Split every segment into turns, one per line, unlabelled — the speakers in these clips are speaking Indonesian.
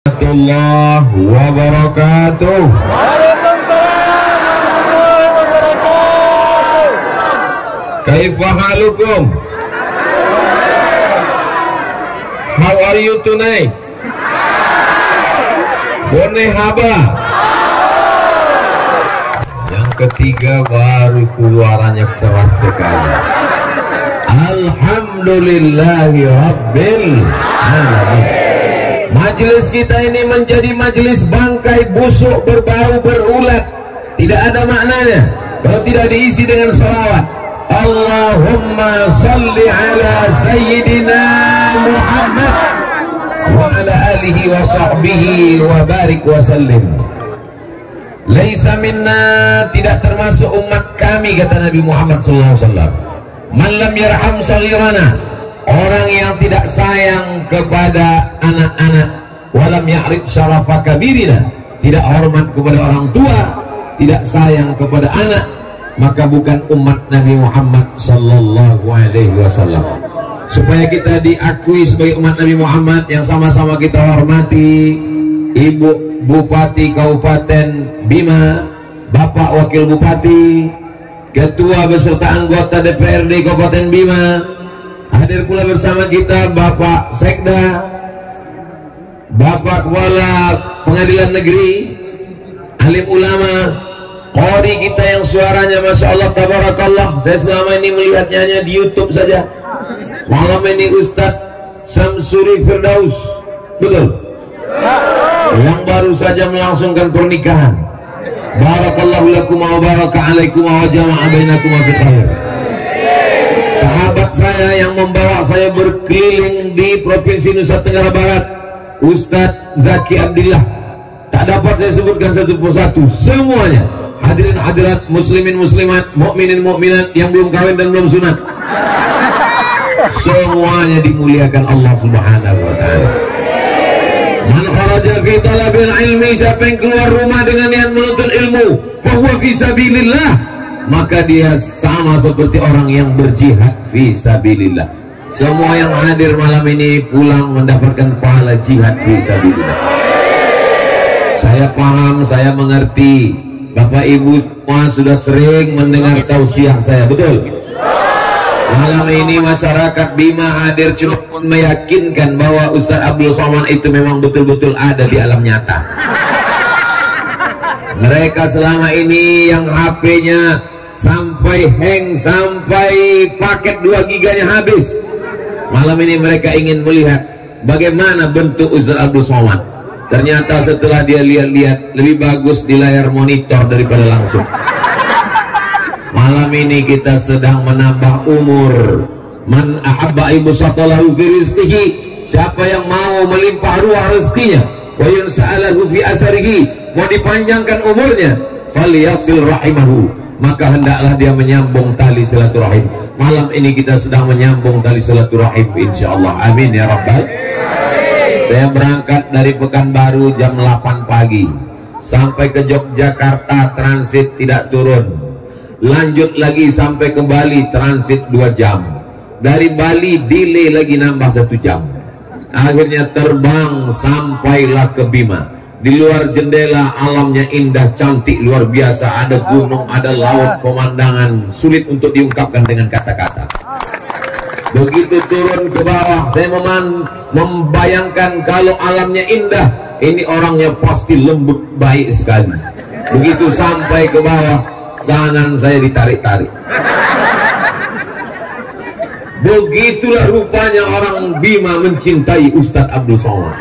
Warahmatullahi wabarakatuh.
Waalaikumsalam warahmatullahi wabarakatuh.
Kaifa halukum? How are you tonight? Bone haba. Yang ketiga baru keluarannya keras sekali. Alhamdulillahi Rabbil Alamin. Majelis kita ini menjadi majelis bangkai busuk berbau berulat, tidak ada maknanya kalau tidak diisi dengan salawat. Allahumma salli ala sayyidina Muhammad wa ala alihi wa sahbihi wa barik wa sallim. Laisa minna, tidak termasuk umat kami, kata Nabi Muhammad SAW. Man lam yarham saghirana, orang yang tidak sayang kepada anak-anak, walam ya'rif syarafa kabirina, tidak hormat kepada orang tua, tidak sayang kepada anak, maka bukan umat Nabi Muhammad sallallahu alaihi wasallam. Supaya kita diakui sebagai umat Nabi Muhammad, yang sama-sama kita hormati Ibu Bupati Kabupaten Bima, Bapak Wakil Bupati, Ketua beserta anggota DPRD Kabupaten Bima. Hadir pula bersama kita Bapak Sekda, Bapak Kepala Pengadilan Negeri, alim ulama, qori kita yang suaranya Masya Allah tabarakallah. Saya selama ini melihatnya hanya di YouTube saja. Malam ini Ustadz Samsuri Firdaus, betul? Yang baru saja melangsungkan pernikahan. Barakallahu lakum wa baraka alaikum wa jama'a bainakum fi khair. Sahabat saya yang membawa saya berkeliling di Provinsi Nusa Tenggara Barat, Ustadz Zaki Abdillah, tak dapat saya sebutkan satu persatu, semuanya hadirin hadirat, muslimin muslimat, mukminin mukminat yang belum kawin dan belum sunat, semuanya dimuliakan Allah Subhanahu wa taala. Man kharaja fi talabil ilmi, siapa yang keluar rumah dengan niat menuntut ilmu, fa huwa fi sabilillah, maka dia sama seperti orang yang berjihad fi sabilillah. Semua yang hadir malam ini pulang mendapatkan pahala jihad fi sabilillah. Saya paham, saya mengerti. Bapak Ibu semua sudah sering mendengar tausiah saya, betul? Malam ini masyarakat Bima hadir cukup meyakinkan bahwa Ustaz Abdul Somad itu memang betul-betul ada di alam nyata. Mereka selama ini yang HP-nya sampai hang, sampai paket 2 giganya habis. Malam ini mereka ingin melihat bagaimana bentuk Ustaz Abdul Somad. Ternyata setelah dia lihat-lihat, lebih bagus di layar monitor daripada langsung. Malam ini kita sedang menambah umur. Man ahabba ibsatalahu fi rizqihi, siapa yang mau melimpah ruah rezekinya, wa yansa'alahu fi atharihi, mau dipanjangkan umurnya, falyasil rahimahu, maka hendaklah dia menyambung tali silaturahim. Malam ini kita sedang menyambung tali silaturahim insyaallah. Amin ya rabbal. Saya berangkat dari Pekanbaru jam 8 pagi sampai ke Yogyakarta, transit tidak turun. Lanjut lagi sampai ke Bali, transit 2 jam. Dari Bali delay lagi nambah 1 jam. Akhirnya terbang sampailah ke Bima. Di luar jendela alamnya indah, cantik, luar biasa. Ada gunung, ada laut, pemandangan sulit untuk diungkapkan dengan kata-kata. Begitu turun ke bawah, saya membayangkan kalau alamnya indah, ini orangnya pasti lembut, baik sekali. Begitu sampai ke bawah, tangan saya ditarik-tarik. Begitulah rupanya orang Bima mencintai Ustadz Abdul Somad.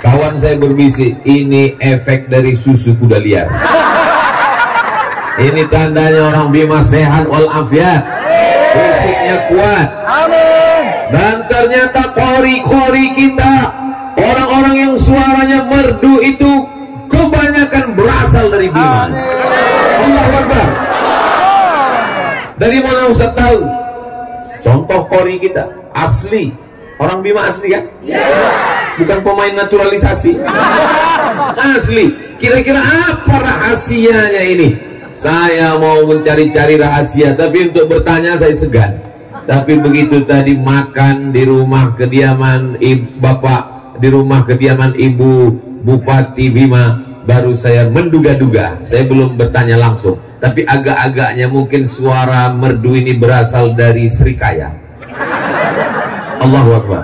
Kawan saya berbisik, ini efek dari susu kuda liar. Ini tandanya orang Bima sehat walafiat, fisiknya kuat.
Amin.
Dan ternyata kori-kori kita, orang-orang yang suaranya merdu itu kebanyakan berasal dari Bima. Allahu Akbar. Dari mana Ustaz tahu? Contoh kori kita asli, orang Bima asli kan? Bukan pemain naturalisasi. Asli. Kira-kira apa rahasianya ini? Saya mau mencari-cari rahasia, tapi untuk bertanya saya segan. Tapi begitu tadi makan di rumah kediaman bapak, di rumah kediaman ibu Bupati Bima, baru saya menduga-duga. Saya belum bertanya langsung, tapi agak-agaknya mungkin suara merdu ini berasal dari Srikaya. Allahu Akbar.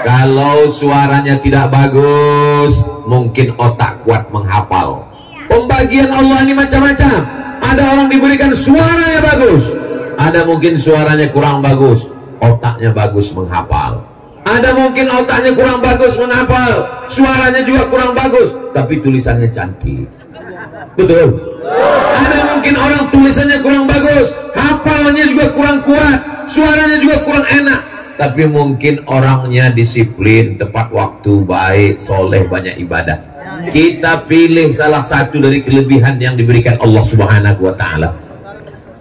Kalau suaranya tidak bagus, mungkin otak kuat menghafal. Pembagian Allah ini macam-macam. Ada orang diberikan suaranya bagus, ada mungkin suaranya kurang bagus, otaknya bagus menghafal. Ada mungkin otaknya kurang bagus menghafal, suaranya juga kurang bagus, tapi tulisannya cantik. Betul. Ada mungkin orang tulisannya kurang bagus, hafalannya juga kurang kuat, suaranya juga kurang enak, tapi mungkin orangnya disiplin, tepat waktu, baik, soleh, banyak ibadah. Kita pilih salah satu dari kelebihan yang diberikan Allah Subhanahu wa Ta'ala.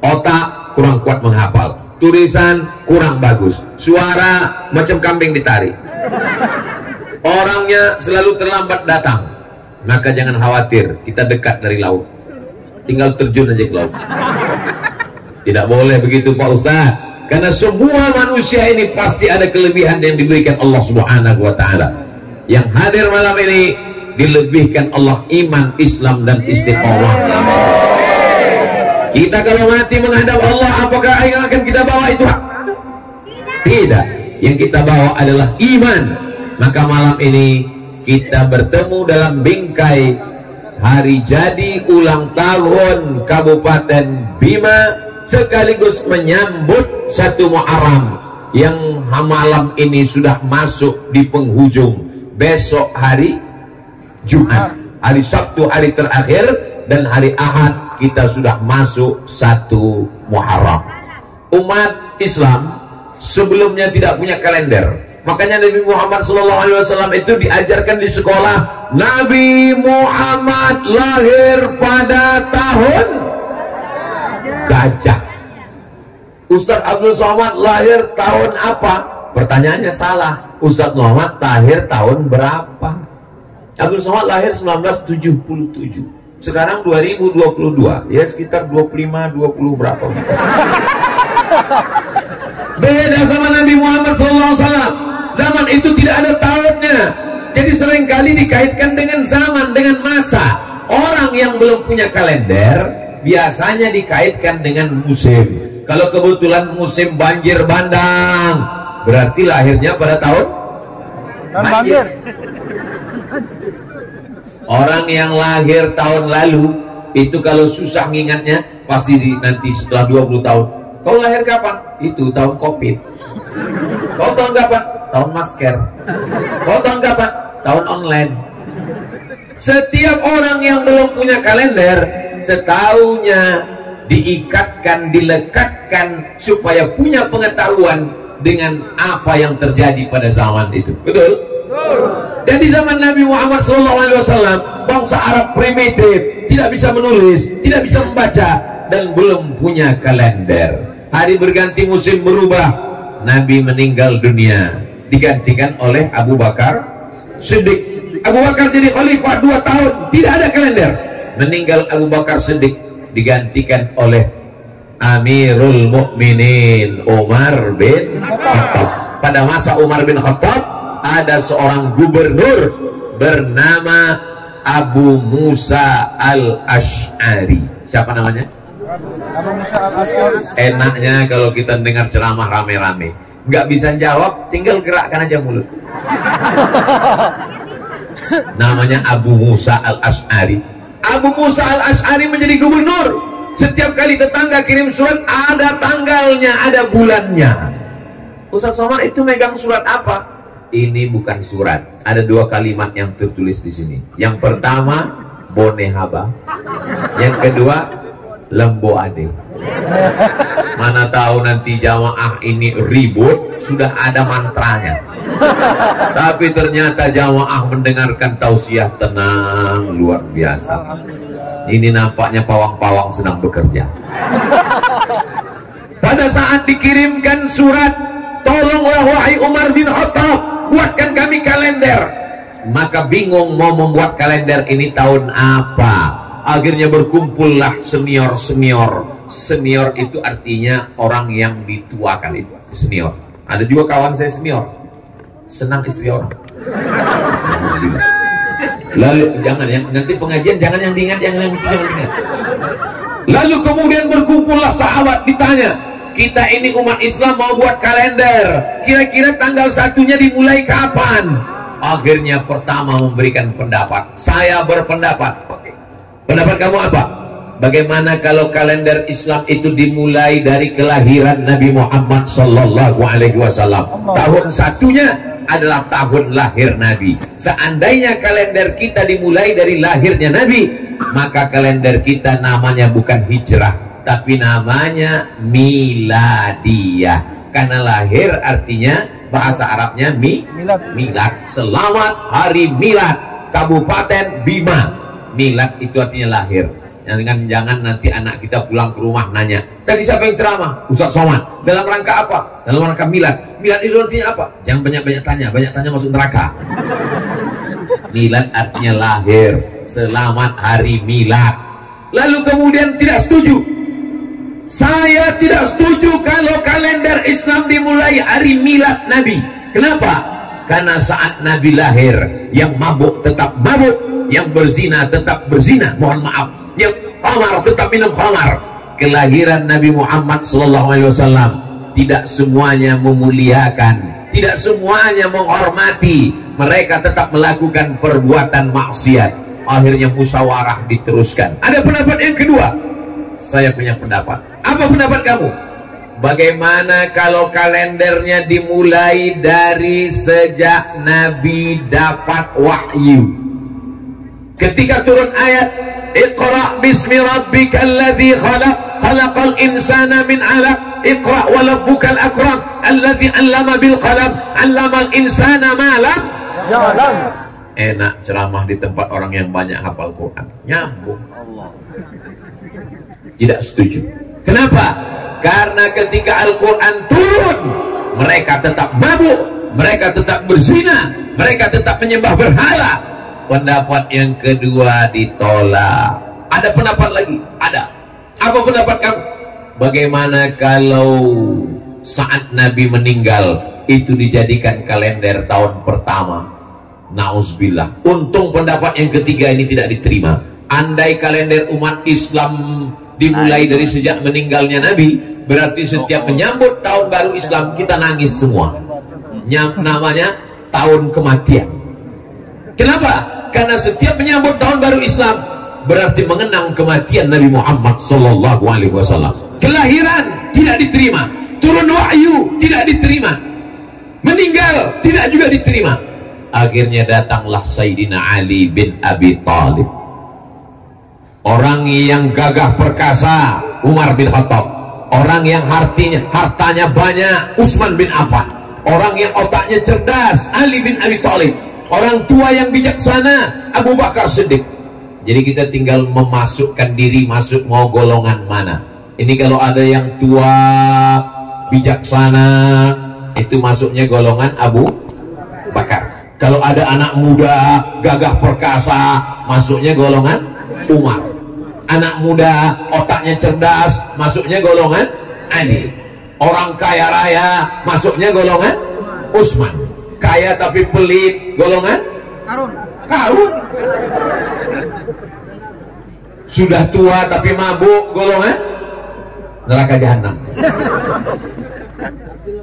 Otak kurang kuat menghafal, tulisan kurang bagus, suara macam kambing ditarik, orangnya selalu terlambat datang. Maka jangan khawatir, kita dekat dari laut, tinggal terjun aja ke laut. Tidak boleh begitu Pak Ustaz, karena semua manusia ini pasti ada kelebihan yang diberikan Allah Subhanahu wa Ta'ala. Yang hadir malam ini dilebihkan Allah iman, Islam, dan istiqomah. Kita kalau mati menghadap Allah, apakah yang akan kita bawa itu hak? Tidak. Yang kita bawa adalah iman. Maka malam ini kita bertemu dalam bingkai hari jadi ulang tahun Kabupaten Bima, sekaligus menyambut 1 Muharram yang malam ini sudah masuk di penghujung. Besok hari Jumat, hari Sabtu hari terakhir, dan hari Ahad kita sudah masuk 1 Muharram. Umat Islam sebelumnya tidak punya kalender, makanya Nabi Muhammad SAW itu diajarkan di sekolah. Nabi Muhammad lahir pada tahun gajah. Ustaz Abdul Somad lahir tahun apa? Pertanyaannya salah. Ustaz Muhammad lahir tahun berapa? Abdul Somad lahir 1977. Sekarang 2022, ya sekitar 25-20 berapa. Beda sama Nabi Muhammad SAW. Zaman itu tidak ada tahunnya, jadi seringkali dikaitkan dengan zaman, dengan masa. Orang yang belum punya kalender biasanya dikaitkan dengan musim. Kalau kebetulan musim banjir bandang, berarti lahirnya pada tahun banjir. Orang yang lahir tahun lalu itu kalau susah ngingatnya pasti nanti setelah 20 tahun. Kau lahir kapan? Itu tahun Covid. Kau tahun kapan? Tahun masker. Kau tahun kapan? Tahun online. Setiap orang yang belum punya kalender, setahunnya diikatkan, dilekatkan supaya punya pengetahuan dengan apa yang terjadi pada zaman itu. Betul? Dan di zaman Nabi Muhammad SAW, bangsa Arab primitif, tidak bisa menulis, tidak bisa membaca, dan belum punya kalender. Hari berganti, musim berubah. Nabi meninggal dunia, digantikan oleh Abu Bakar Siddiq. Abu Bakar jadi khalifah 2 tahun, tidak ada kalender. Meninggal Abu Bakar Siddiq, digantikan oleh Amirul Mukminin Umar bin Khattab. Pada masa Umar bin Khattab ada seorang gubernur bernama Abu Musa al-Ash'ari. Siapa namanya?
Abu Musa al-Ash'ari.
Enaknya kalau kita dengar ceramah rame-rame, nggak bisa jawab, tinggal gerakkan aja mulut. Namanya Abu Musa al-Ash'ari. Abu Musa al-Ash'ari menjadi gubernur. Setiap kali tetangga kirim surat, ada tanggalnya, ada bulannya. Ustaz Somad itu megang surat apa? Ini bukan surat. Ada 2 kalimat yang tertulis di sini. Yang pertama, Bone Haba. Yang kedua, Lembo Ade. Mana tahu nanti jamaah ini ribut, sudah ada mantranya. Tapi ternyata jamaah mendengarkan tausiah tenang, luar biasa. Ini nampaknya pawang-pawang sedang bekerja. Pada saat dikirimkan surat, tolonglah wahai Umar bin Khattab, buatkan kami kalender. Maka bingung mau membuat kalender ini tahun apa. Akhirnya berkumpullah senior-senior Senior itu artinya orang yang dituakan, itu senior. Ada juga kawan saya senior, senang istri orang. Lalu jangan yang nanti pengajian jangan yang diingat, jangan yang diingat. Lalu kemudian berkumpullah sahabat, ditanya, kita ini umat Islam mau buat kalender, kira-kira tanggal 1-nya dimulai kapan? Akhirnya pertama memberikan pendapat. Saya berpendapat. Pendapat kamu apa? Bagaimana kalau kalender Islam itu dimulai dari kelahiran Nabi Muhammad sallallahu alaihi wasallam? Tahun 1-nya adalah tahun lahir Nabi. Seandainya kalender kita dimulai dari lahirnya Nabi, maka kalender kita namanya bukan hijrah, tapi namanya miladiyah. Karena lahir artinya bahasa Arabnya milad. Selamat hari milad Kabupaten Bima. Milad itu artinya lahir. Jangan nanti anak kita pulang ke rumah nanya, tadi siapa yang ceramah? Ustaz Somad. Dalam rangka apa? Dalam rangka milad. Milad itu artinya apa? Jangan banyak tanya masuk neraka. Milad artinya lahir. Selamat hari milad. Lalu kemudian tidak setuju. Saya tidak setuju kalau kalender Islam dimulai hari milad Nabi. Kenapa? Karena saat Nabi lahir, yang mabuk tetap mabuk, yang berzina tetap berzina. Mohon maaf, yang khamar tetap minum khamar. Kelahiran Nabi Muhammad SAW tidak semuanya memuliakan, tidak semuanya menghormati. Mereka tetap melakukan perbuatan maksiat. Akhirnya musyawarah diteruskan. Ada pendapat yang kedua. Saya punya pendapat. Apa pendapat kamu? Bagaimana kalau kalendernya dimulai dari sejak Nabi dapat wahyu? Ketika turun ayat Iqra bismi rabbikal ladzi khalaq khalaqal insana min 'alaq Iqra wa rabbukal akram alladzi 'allama bil qalam 'allamal insana ma lam ya'lam. Enak ceramah di tempat orang yang banyak hafal Quran. Nyambung. Tidak setuju. Kenapa? Karena ketika Al-Quran turun, mereka tetap mabuk, mereka tetap berzina, mereka tetap menyembah berhala. Pendapat yang kedua ditolak. Ada pendapat lagi? Ada. Apa pendapat kamu? Bagaimana kalau saat Nabi meninggal itu dijadikan kalender tahun pertama? Nauzubillah. Untung pendapat yang ketiga ini tidak diterima. Andai kalender umat Islam dimulai dari sejak meninggalnya Nabi, berarti setiap menyambut tahun baru Islam kita nangis semua. Namanya tahun kematian. Kenapa? Karena setiap menyambut tahun baru Islam berarti mengenang kematian Nabi Muhammad SAW. Kelahiran tidak diterima, turun wahyu tidak diterima, meninggal tidak juga diterima. Akhirnya datanglah Sayyidina Ali bin Abi Thalib, orang yang gagah perkasa Umar bin Khattab, orang yang hartanya banyak Utsman bin Affan, orang yang otaknya cerdas Ali bin Abi Thalib, orang tua yang bijaksana Abu Bakar Siddiq. Jadi kita tinggal memasukkan diri masuk mau golongan mana. Ini kalau ada yang tua bijaksana itu masuknya golongan Abu Bakar. Kalau ada anak muda gagah perkasa masuknya golongan Umar. Anak muda otaknya cerdas masuknya golongan Ali. Orang kaya raya masuknya golongan Utsman. Kaya tapi pelit golongan Karun. Sudah tua tapi mabuk golongan neraka jahanam.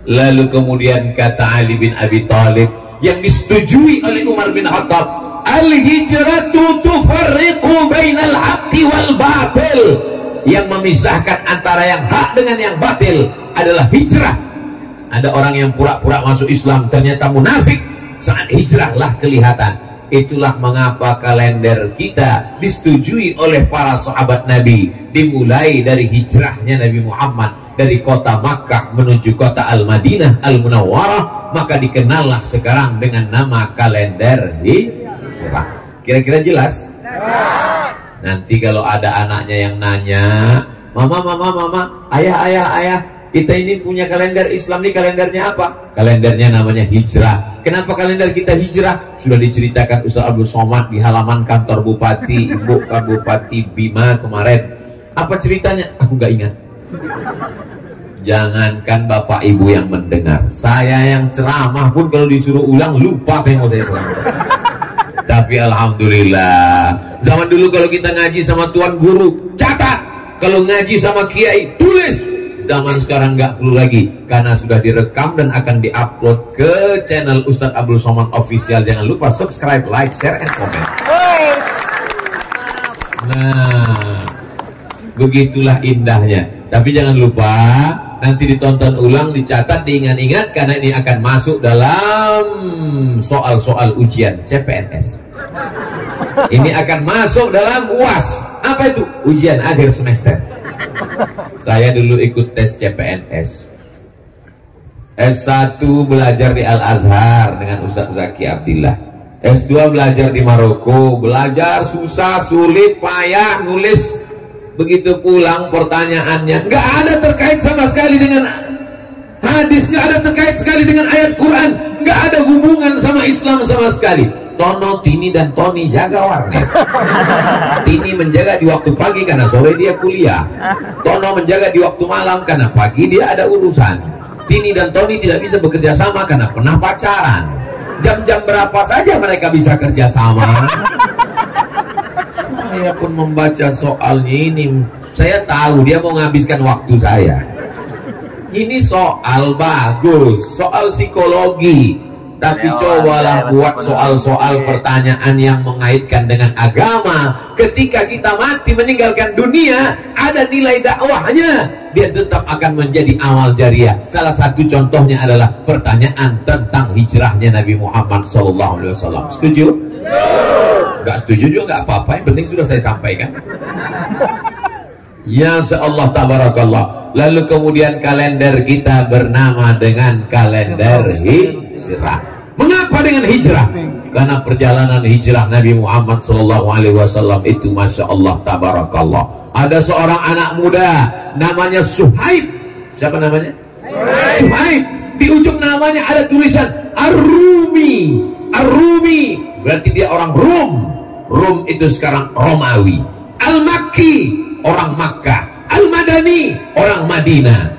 Lalu kemudian kata Ali bin Abi Thalib yang disetujui oleh Umar bin Khattab, al-hijratu tufarriqu bainal haqqi wal batil. Yang memisahkan antara yang hak dengan yang batil adalah hijrah. Ada orang yang pura-pura masuk Islam ternyata munafik, saat hijrahlah kelihatan. Itulah mengapa kalender kita disetujui oleh para sahabat Nabi, dimulai dari hijrahnya Nabi Muhammad dari kota Makkah menuju kota Al-Madinah Al-Munawwarah, maka dikenallah sekarang dengan nama kalender hijrah. Kira-kira jelas? Nanti kalau ada anaknya yang nanya, mama, ayah, kita ini punya kalender Islam, nih kalendernya apa? Kalendernya namanya hijrah. Kenapa kalender kita hijrah? Sudah diceritakan Ustaz Abdul Somad di halaman kantor Bupati, Ibu Bupati Bima kemarin. Apa ceritanya? Aku gak ingat. Jangankan bapak ibu yang mendengar, saya yang ceramah pun kalau disuruh ulang lupa apa yang mau saya ceramah. Tapi alhamdulillah, zaman dulu kalau kita ngaji sama tuan guru catat, kalau ngaji sama kiai tulis. Zaman sekarang nggak perlu lagi karena sudah direkam dan akan diupload ke channel Ustadz Abdul Somad Official. Jangan lupa subscribe, like, share, and comment. Nah, begitulah indahnya. Tapi jangan lupa nanti ditonton ulang, dicatat, diingat-ingat karena ini akan masuk dalam soal-soal ujian CPNS. Ini akan masuk dalam UAS. Apa itu? Ujian akhir semester. Saya dulu ikut tes CPNS. S1 belajar di Al-Azhar dengan Ustadz Zaki Abdillah. S2 belajar di Maroko. Belajar susah, sulit, payah, nulis. Begitu pulang pertanyaannya nggak ada terkait sama sekali dengan hadis, nggak ada terkait sekali dengan ayat Quran, nggak ada hubungan sama Islam sama sekali. Tono, Tini, dan Tony jaga warnet. Tini menjaga di waktu pagi karena sore dia kuliah. Tono menjaga di waktu malam karena pagi dia ada urusan. Tini dan Tony tidak bisa bekerja sama karena pernah pacaran. Jam-jam berapa saja mereka bisa kerja sama. Saya pun membaca soalnya ini, saya tahu dia mau menghabiskan waktu saya. Ini soal bagus, soal psikologi. Tapi cobalah buat soal-soal pertanyaan yang mengaitkan dengan agama. Ketika kita mati meninggalkan dunia, ada nilai dakwahnya. Dia tetap akan menjadi amal jariah. Salah satu contohnya adalah pertanyaan tentang hijrahnya Nabi Muhammad SAW. Setuju? Gak setuju juga gak apa-apa, yang penting sudah saya sampaikan. Ya Allah tabarakallah. Lalu kemudian kalender kita bernama dengan kalender hijrah. Mengapa dengan hijrah? Karena perjalanan hijrah Nabi Muhammad SAW itu Masya Allah tabarakallah. Ada seorang anak muda namanya Suhaib. Siapa namanya? Suhaib. Di ujung namanya ada tulisan Ar-Rumi. Ar-Rumi berarti dia orang Rum. Rum itu sekarang Romawi. Al-Makki, orang Makkah. Al-Madani, orang Madinah.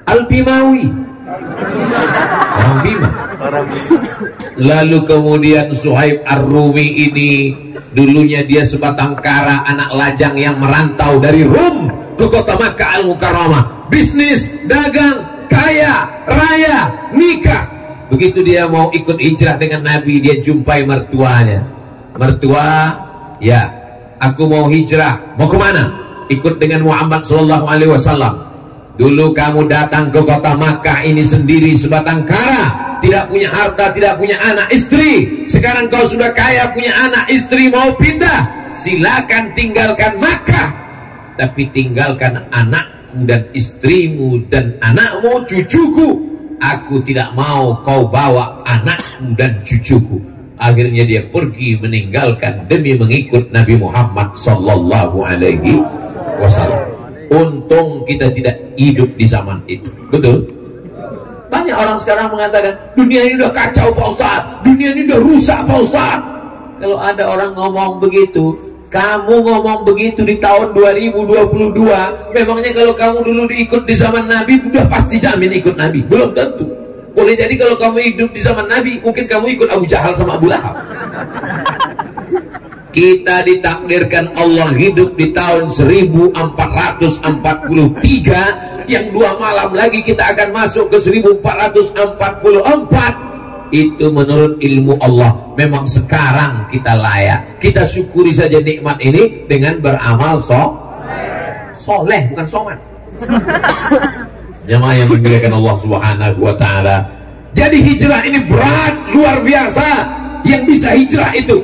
Al-Bimawi, orang Bima. Lalu kemudian Suhaib Ar-Rumi ini dulunya dia sebatang kara, anak lajang yang merantau dari Rum ke kota Makkah Al-Mukarramah. Bisnis, dagang, kaya, raya, nikah. Begitu dia mau ikut hijrah dengan Nabi, dia jumpai mertuanya. Mertua, ya, aku mau hijrah. Mau kemana? Ikut dengan Muhammad SAW. Dulu kamu datang ke kota Makkah ini sendiri sebatang kara, tidak punya harta, tidak punya anak istri. Sekarang kau sudah kaya, punya anak istri, mau pindah, silakan tinggalkan Makkah. Tapi tinggalkan anakku dan istrimu dan anakmu, cucuku. Aku tidak mau kau bawa anakku dan cucuku. Akhirnya dia pergi meninggalkan demi mengikut Nabi Muhammad sallallahu alaihi wasallam. Untung kita tidak hidup di zaman itu. Betul? Banyak orang sekarang mengatakan dunia ini udah kacau Pak Ustaz, dunia ini udah rusak Pak Ustaz. Kalau ada orang ngomong begitu, kamu ngomong begitu di tahun 2022, memangnya kalau kamu dulu diikut di zaman Nabi udah pasti jamin ikut Nabi? Belum tentu. Boleh jadi kalau kamu hidup di zaman Nabi, mungkin kamu ikut Abu Jahal sama Abu Lahab. Kita ditakdirkan Allah hidup di tahun 1443, yang 2 malam lagi kita akan masuk ke 1444. Itu menurut ilmu Allah. Memang sekarang kita layak. Kita syukuri saja nikmat ini dengan beramal soleh, bukan soman. Jemaah yang dimuliakan Allah Subhanahu wa ta'ala. Jadi hijrah ini berat, luar biasa. Yang bisa hijrah itu.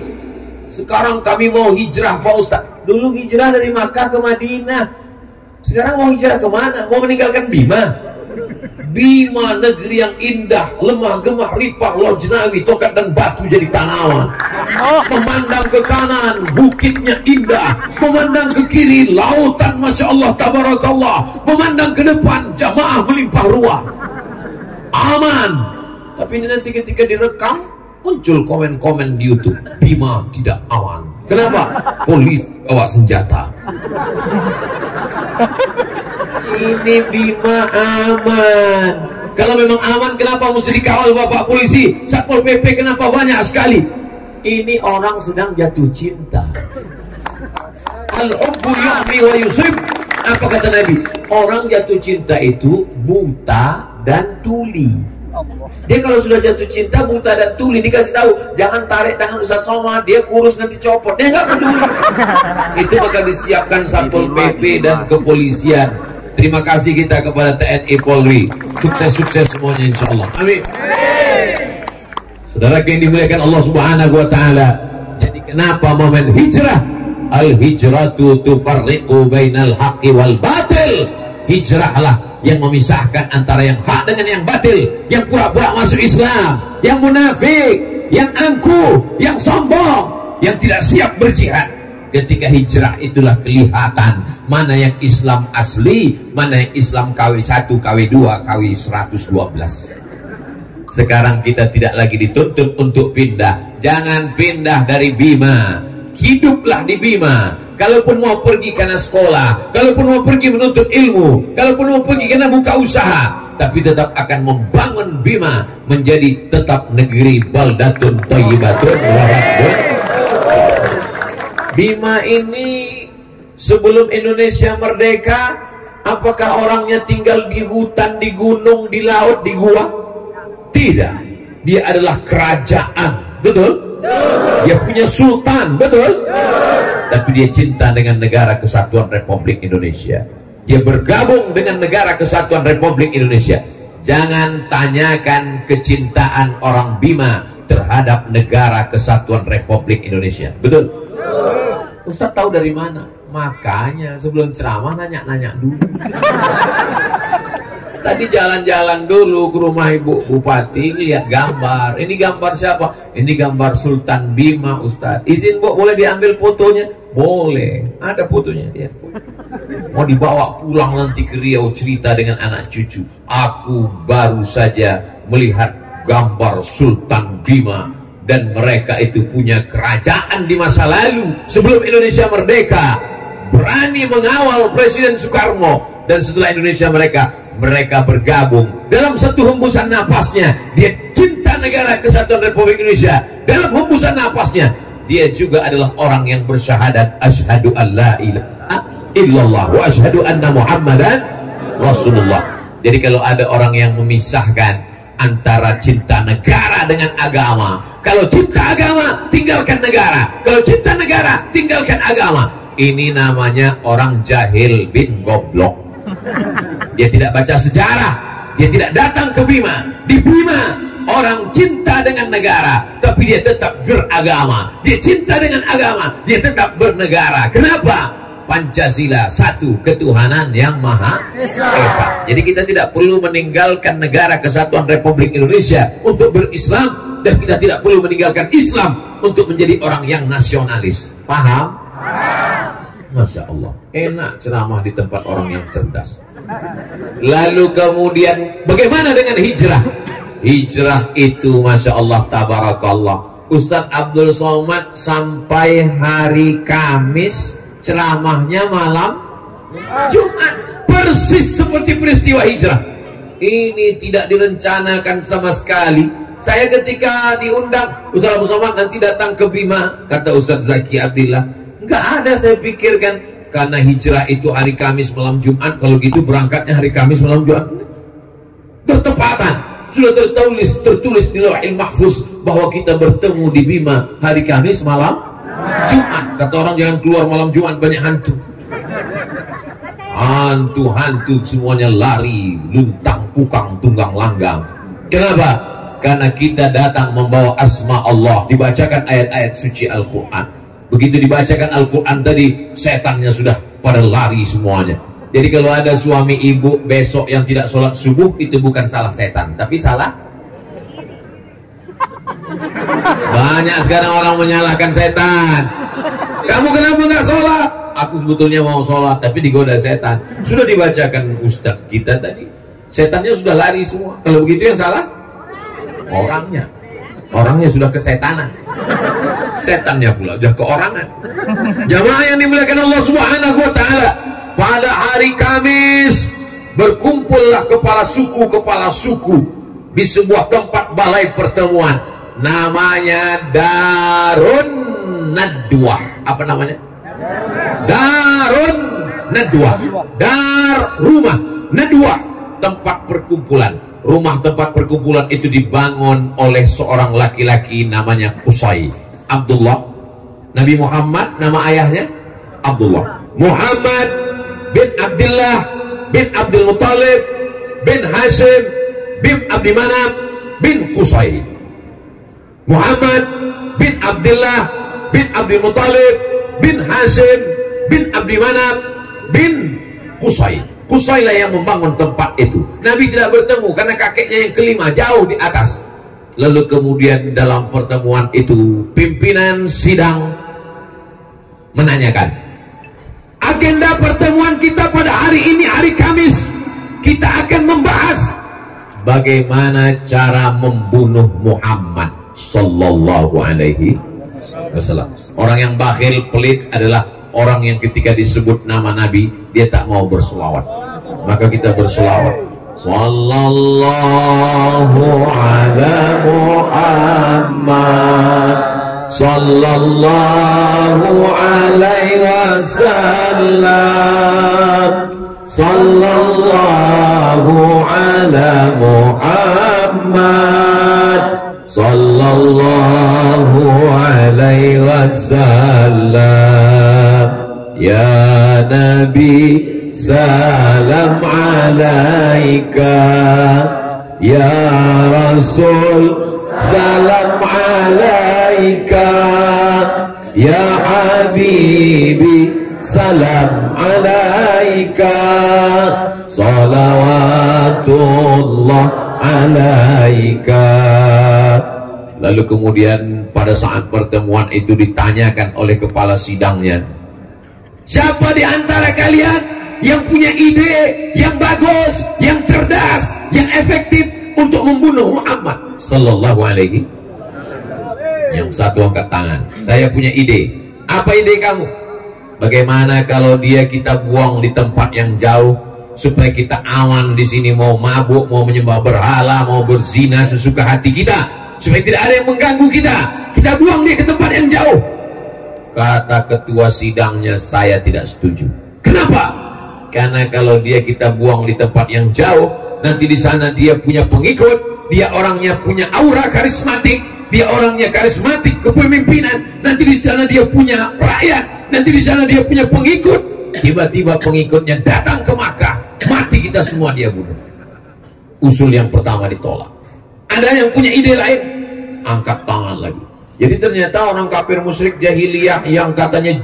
Sekarang kami mau hijrah Pak Ustaz. Dulu hijrah dari Makkah ke Madinah. Sekarang mau hijrah kemana? Mau meninggalkan Bima? Bima, negeri yang indah, lemah gemah ripah, lojnawi, tokat dan batu jadi tanaman. Memandang ke kanan, bukitnya indah. Memandang ke kiri, lautan Masya Allah tabarakallah. Memandang ke depan, jamaah melimpah ruah. Aman. Tapi ini nanti ketika direkam, muncul komen-komen di YouTube, Bima tidak aman, Kenapa? Polisi bawa senjata. Ini Bima aman. Kalau memang aman, kenapa mesti dikawal bapak polisi? Satpol PP kenapa banyak sekali? Ini orang sedang jatuh cinta. Al-hubbu yu'mi wa yusib. Apa kata Nabi? Orang jatuh cinta itu buta dan tuli. Dia kalau sudah jatuh cinta, buta dan tuli, dikasih tahu jangan tarik tangan Ustaz Somad, dia kurus nanti copot, dia nggak peduli. Itu maka disiapkan Satpol PP dan kepolisian. Terima kasih kita kepada TNI Polri. Sukses-sukses semuanya insyaallah. Amin. Saudara yang dimuliakan Allah Subhanahu wa taala. Jadi kenapa momen hijrah? Al-hijratu tufarriqu bainal haqqi wal batil. Hijrahlah yang memisahkan antara yang hak dengan yang batil, yang pura-pura masuk Islam, yang munafik, yang angkuh, yang sombong, yang tidak siap berjihad. Ketika hijrah itulah kelihatan mana yang Islam asli, mana yang Islam KW 1, KW 2, KW 112. Sekarang kita tidak lagi dituntut untuk pindah. Jangan pindah dari Bima. Hiduplah di Bima. Kalaupun mau pergi karena sekolah, kalaupun mau pergi menuntut ilmu, kalaupun mau pergi karena buka usaha, tapi tetap akan membangun Bima menjadi tetap negeri baldatun thayyibatun wa rabbun. Bima ini sebelum Indonesia merdeka, apakah orangnya tinggal di hutan, di gunung, di laut, di gua? Tidak. Dia adalah kerajaan, betul? Dia punya sultan, betul? Tapi dia cinta dengan negara kesatuan Republik Indonesia. Dia bergabung dengan negara kesatuan Republik Indonesia. Jangan tanyakan kecintaan orang Bima terhadap negara kesatuan Republik Indonesia, betul? Ustaz tahu dari mana? Makanya sebelum ceramah nanya-nanya dulu. Tadi jalan-jalan dulu ke rumah Ibu Bupati, lihat gambar. Ini gambar siapa? Ini gambar Sultan Bima, Ustaz. Izin Bu, boleh diambil fotonya? Boleh. Ada fotonya dia. Mau dibawa pulang nanti ke Riau cerita dengan anak cucu. Aku baru saja melihat gambar Sultan Bima. Dan mereka itu punya kerajaan di masa lalu sebelum Indonesia merdeka, berani mengawal Presiden Soekarno. Dan setelah Indonesia mereka bergabung dalam satu hembusan napasnya. Dia cinta negara kesatuan Republik Indonesia. Dalam hembusan napasnya dia juga adalah orang yang bersyahadat asyhadu an la ilaha illallah wa asyhadu anna muhammadan rasulullah. Jadi kalau ada orang yang memisahkan antara cinta negara dengan agama, kalau cinta agama tinggalkan negara, kalau cinta negara tinggalkan agama, ini namanya orang jahil bin goblok. Dia tidak baca sejarah, dia tidak datang ke Bima. Di Bima orang cinta dengan negara, tapi dia tetap beragama. Dia cinta dengan agama, dia tetap bernegara. Kenapa? Pancasila, satu ketuhanan yang Maha Esa. Jadi kita tidak perlu meninggalkan negara kesatuan Republik Indonesia untuk berislam, dan kita tidak perlu meninggalkan Islam untuk menjadi orang yang nasionalis. Paham? Masya Allah, enak ceramah di tempat orang yang cerdas. Lalu kemudian bagaimana dengan hijrah? Hijrah itu Masya Allah, tabarakallah, Ustadz Abdul Somad sampai hari Kamis ceramahnya malam Jumat, persis seperti peristiwa hijrah. Ini tidak direncanakan sama sekali. Saya ketika diundang, Ustaz Abu Somad nanti datang ke Bima, kata Ustaz Zaki Abdillah, nggak ada saya pikirkan, karena hijrah itu hari Kamis malam Jumat. Kalau gitu berangkatnya hari Kamis malam Jumat, bertepatan. Sudah tertulis di Lauhil Mahfuz bahwa kita bertemu di Bima hari Kamis malam Jumat. Kata orang jangan keluar malam Jumat, banyak hantu. Hantu-hantu semuanya lari, luntang pukang tunggang langgang. Kenapa? Karena kita datang membawa asma Allah, dibacakan ayat-ayat suci Al-Quran. Begitu dibacakan Al-Quran tadi, setannya sudah pada lari semuanya. Jadi kalau ada suami ibu besok yang tidak sholat subuh, itu bukan salah setan, tapi salah. Banyak sekarang orang menyalahkan setan. Kamu kenapa nggak sholat? Aku sebetulnya mau sholat, tapi digoda setan. Sudah dibacakan Ustadz kita tadi, setannya sudah lari semua. Kalau begitu yang salah orangnya. Orangnya sudah kesetanan. setannya pula udah keorangan. Jamaah yang dimuliakan Allah Subhanahu wa taala, pada hari Kamis berkumpullah kepala suku di sebuah tempat balai pertemuan namanya Darun Nadwah. Apa namanya? Darun Nadwah. Dar rumah, Nadwah tempat perkumpulan. Rumah tempat perkumpulan itu dibangun oleh seorang laki-laki namanya Qusay Abdullah. Nabi Muhammad nama ayahnya Abdullah. Muhammad bin Abdullah bin Abdul Muttalib bin Hashim bin Abdi Manaf bin Qusay. Muhammad bin Abdullah bin Abdul Muttalib bin Hashim bin Abdi Manaf bin Qusay. Qusay lah yang membangun tempat itu. Nabi tidak bertemu karena kakeknya yang kelima jauh di atas. Lalu kemudian dalam pertemuan itu pimpinan sidang menanyakan, agenda pertemuan kita pada hari ini, hari Kamis, kita akan membahas bagaimana cara membunuh Muhammad sallallahu alaihi wasallam. Orang yang bakhil, pelit adalah orang yang ketika disebut nama Nabi dia tak mau berselawat. Maka kita berselawat, sallallahu ala Muhammad sallallahu alaihi wasallam, sallallahu ala Muhammad sallallahu alaihi wasallam. Ya Nabi salam alaika, ya Rasul salam alaika, ya Habibi salam alaika, salawatullah alaika. Lalu kemudian pada saat pertemuan itu ditanyakan oleh kepala sidangnya, siapa di antara kalian yang punya ide yang bagus, yang cerdas, yang efektif untuk membunuh Muhammad sallallahu alaihi? Yang satu angkat tangan, saya punya ide. Apa ide kamu? Bagaimana kalau dia kita buang di tempat yang jauh supaya kita aman di sini, mau mabuk, mau menyembah berhala, mau berzina sesuka hati kita, supaya tidak ada yang mengganggu kita. Kita buang dia ke tempat yang jauh. Kata ketua sidangnya, saya tidak setuju. Kenapa? Karena kalau dia kita buang di tempat yang jauh, nanti di sana dia punya pengikut, dia orangnya punya aura karismatik, dia orangnya karismatik kepemimpinan, nanti di sana dia punya rakyat, nanti di sana dia punya pengikut. Tiba-tiba pengikutnya datang ke Makkah, mati kita semua dia bunuh. Usul yang pertama ditolak. Ada yang punya ide lain? Angkat tangan lagi. Jadi ternyata orang kafir musyrik jahiliyah yang katanya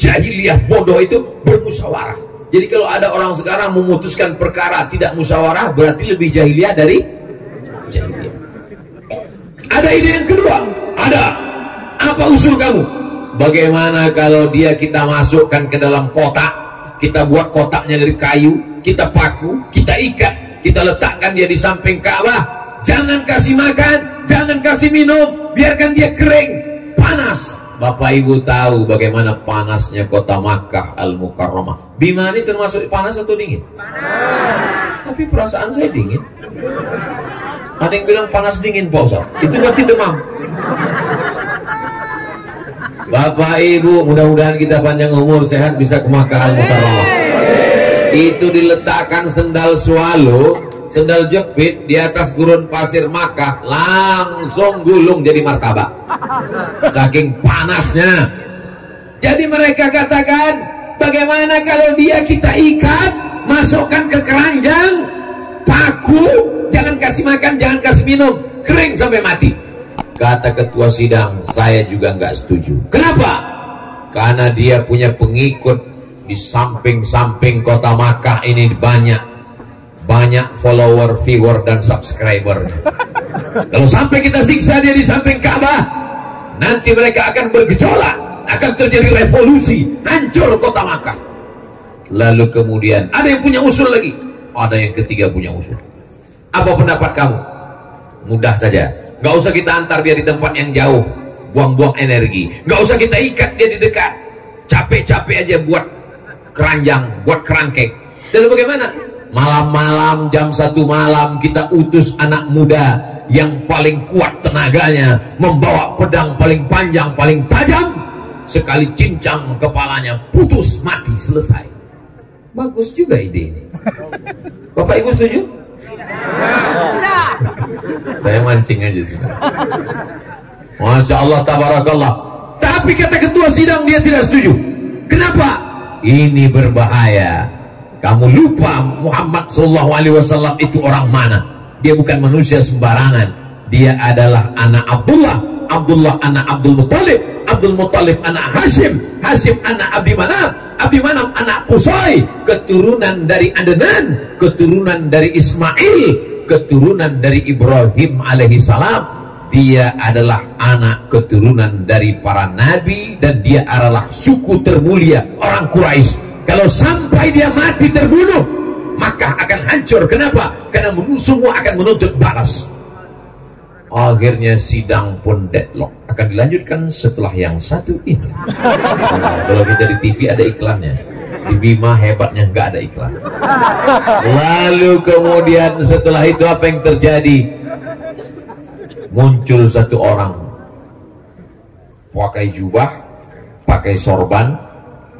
jahiliyah bodoh itu bermusyawarah. Jadi kalau ada orang sekarang memutuskan perkara tidak musyawarah, berarti lebih jahiliyah dari jahiliyah. Ada ide yang kedua? Ada. Apa usul kamu? Bagaimana kalau dia kita masukkan ke dalam kotak, kita buat kotaknya dari kayu, kita paku, kita ikat, kita letakkan dia di samping Ka'bah. Jangan kasih makan, jangan kasih minum, biarkan dia kering, panas. Bapak Ibu tahu bagaimana panasnya kota Makkah Al-Mukarramah. Bima ini termasuk panas atau dingin? Panas. Tapi perasaan saya dingin. Ada yang bilang panas dingin Pak Ustaz. Itu berarti demam. Bapak Ibu, mudah-mudahan kita panjang umur, sehat, bisa ke Makkah Al-Mukarramah. Itu diletakkan sendal swallow, sendal jepit di atas gurun pasir Makkah, langsung gulung jadi martabak. Saking panasnya. Jadi mereka katakan, bagaimana kalau dia kita ikat, masukkan ke keranjang, paku, jangan kasih makan, jangan kasih minum, kering sampai mati. Kata ketua sidang, saya juga nggak setuju. Kenapa? Karena dia punya pengikut di samping-samping kota Makkah ini banyak follower, viewer, dan subscriber. Kalau sampai kita siksa dia di samping Ka'bah, nanti mereka akan bergejolak, akan terjadi revolusi, hancur kota Makkah. Lalu kemudian ada yang punya usul lagi, ada yang ketiga punya usul. Apa pendapat kamu? Mudah saja, nggak usah kita antar dia di tempat yang jauh, buang-buang energi. Nggak usah kita ikat dia di dekat, capek-capek aja buat keranjang, buat kerangkeng. Lalu bagaimana? Malam-malam jam 1 malam kita utus anak muda yang paling kuat tenaganya, membawa pedang paling panjang, paling tajam, sekali cincang kepalanya putus, mati, selesai. Bagus juga ide ini. Bapak Ibu setuju? Saya mancing aja sudah. Masya Allah, tabarakallah. Tapi kata ketua sidang dia tidak setuju. Kenapa? Ini berbahaya. Kamu lupa Muhammad SAW itu orang mana? Dia bukan manusia sembarangan. Dia adalah anak Abdullah, Abdullah anak Abdul Muttalib, Abdul Muttalib anak Hashim, Hashim anak Abi Manaf, Abi Manaf anak Qusay, keturunan dari Adnan, keturunan dari Ismail, keturunan dari Ibrahim alaihissalam. Dia adalah anak keturunan dari para nabi dan dia adalah suku termulia orang Quraisy. Kalau sampai dia mati terbunuh, maka akan hancur. Kenapa? Karena semua akan menuntut balas. Akhirnya sidang pun deadlock. Akan dilanjutkan setelah yang satu ini. Kalau kita di TV ada iklannya, di Bima hebatnya nggak ada iklan. Lalu kemudian setelah itu apa yang terjadi? Muncul satu orang pakai jubah, pakai sorban,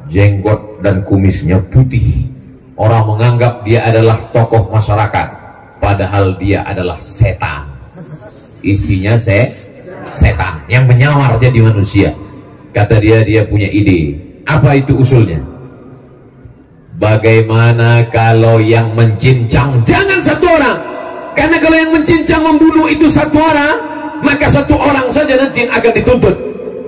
jenggot dan kumisnya putih. Orang menganggap dia adalah tokoh masyarakat, padahal dia adalah setan. Isinya setan yang menyamar jadi manusia. Kata dia punya ide. Apa itu usulnya? Bagaimana kalau yang mencincang jangan satu orang? Karena kalau yang mencincang membunuh itu satu orang, maka satu orang saja nanti akan dituntut.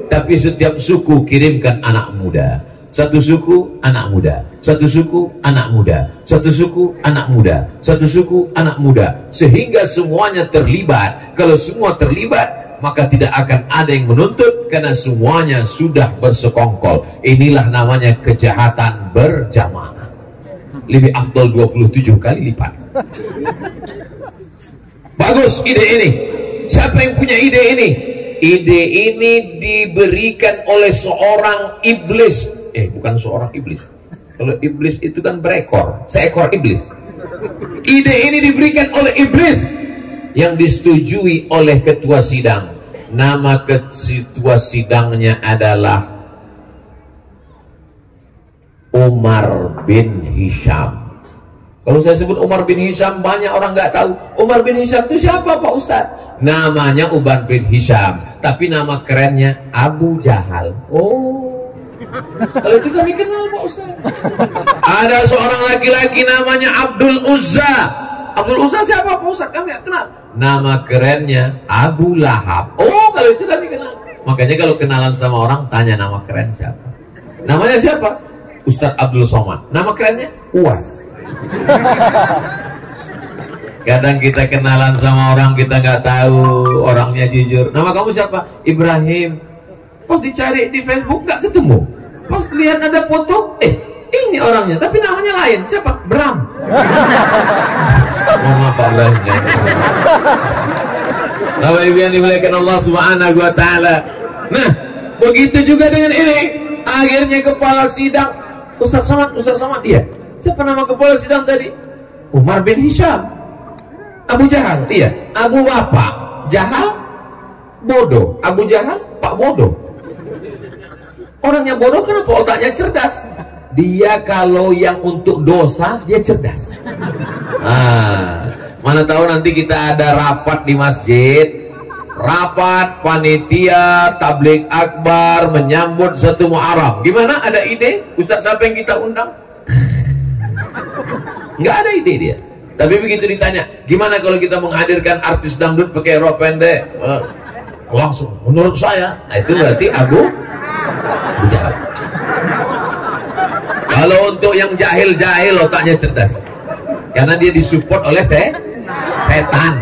Tapi setiap suku kirimkan anak muda. Satu suku anak muda, satu suku anak muda, satu suku anak muda, satu suku anak muda, sehingga semuanya terlibat. Kalau semua terlibat, maka tidak akan ada yang menuntut karena semuanya sudah bersekongkol. Inilah namanya kejahatan berjamaah. Lebih afdal 27 kali lipat. Bagus ide ini. Siapa yang punya ide ini? Ide ini diberikan oleh seorang iblis. Bukan seorang iblis. Kalau iblis itu kan berekor, seekor iblis. Ide ini diberikan oleh iblis yang disetujui oleh ketua sidang. Nama ketua sidangnya adalah Umar bin Hisham. Kalau saya sebut Umar bin Hisham, banyak orang nggak tahu. Umar bin Hisham itu siapa Pak Ustadz? Namanya Umar bin Hisham, tapi nama kerennya Abu Jahal. Oh, kalau itu kami kenal Pak Ustadz. Ada seorang laki-laki namanya Abdul Uzza. Abdul Uzza siapa Pak Ustadz? Kami nggak kenal. Nama kerennya Abu Lahab. Oh, kalau itu kami kenal. Makanya kalau kenalan sama orang, tanya nama keren siapa. Namanya siapa? Ustadz Abdul Somad. Nama kerennya Uwas. Kadang kita kenalan sama orang, kita nggak tahu orangnya jujur. Nama kamu siapa? Ibrahim. Pas dicari di Facebook nggak ketemu. Pas lihat ada foto, ini orangnya, tapi namanya lain. Siapa? Bram. Mohon maaf Allahnya. Bapak Ibu yang dimuliakan Allah Subhanahu wa Ta'ala. Nah, begitu juga dengan ini. Akhirnya kepala sidang, Ustaz Somad, iya. Siapa nama kepala sidang tadi? Umar bin Hisham. Abu Jahal, iya. Abu Bapak Jahal, bodoh. Abu Jahal, Pak bodoh. Orangnya bodoh kenapa? Otaknya cerdas. Dia kalau yang untuk dosa, dia cerdas. Mana tahu nanti kita ada rapat di masjid, rapat panitia tabligh akbar menyambut 1 Muharram. Gimana? Ada ide? Ustaz siapa yang kita undang? Nggak ada ide dia. Tapi begitu ditanya, gimana kalau kita menghadirkan artis dangdut pakai rok pendek? Langsung, menurut saya, nah itu berarti Abu Jahal. Kalau untuk yang jahil-jahil, otaknya cerdas. Karena dia disupport oleh setan.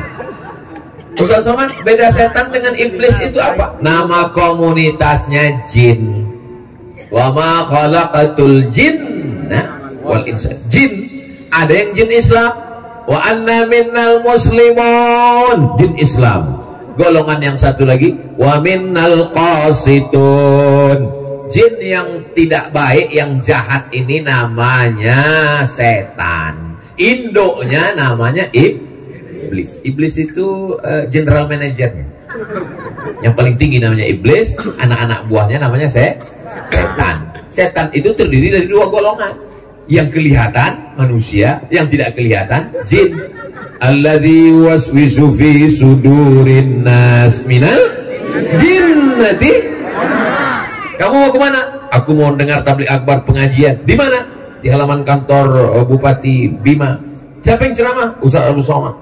Ustaz Somad, beda setan dengan iblis itu apa? Nama komunitasnya jin. Wa ma khalaqatul jinna wal insa. Jin, ada yang jin Islam. Wa anna minnal muslimun, jin Islam. Golongan yang satu lagi, wa minnal qasitun. Jin yang tidak baik, yang jahat ini namanya setan. Induknya namanya iblis. Iblis itu general manajernya. Yang paling tinggi namanya iblis, anak-anak buahnya namanya setan. Setan itu terdiri dari dua golongan. Yang kelihatan manusia, yang tidak kelihatan jin. Alladzi waswisu fi sudurin nas minal jinnati. Kamu mau kemana? Aku mau dengar tabligh akbar pengajian. Di mana? Di halaman kantor Bupati Bima. Siapa yang ceramah? Ustaz Abu Somad.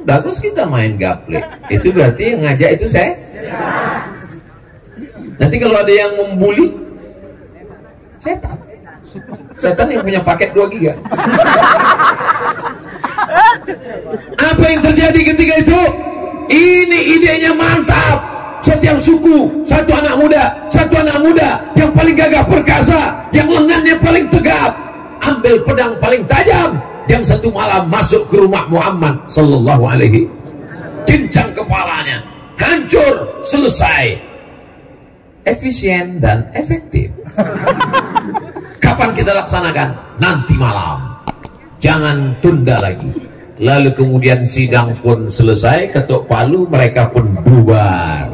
Bagus, kita main gaple. Itu berarti yang ngajak itu saya. Nanti kalau ada yang membuli, setan. Setan yang punya paket 2 giga. Apa yang terjadi ketika itu? Ini idenya mantap. Setiap suku, satu anak muda yang paling gagah perkasa, yang lengannya paling tegap, ambil pedang paling tajam. Jam 1 malam masuk ke rumah Muhammad sallallahu alaihi, cincang kepalanya, hancur, selesai. Efisien dan efektif. Kapan kita laksanakan? Nanti malam. Jangan tunda lagi. Lalu kemudian sidang pun selesai, ketuk palu, mereka pun bubar.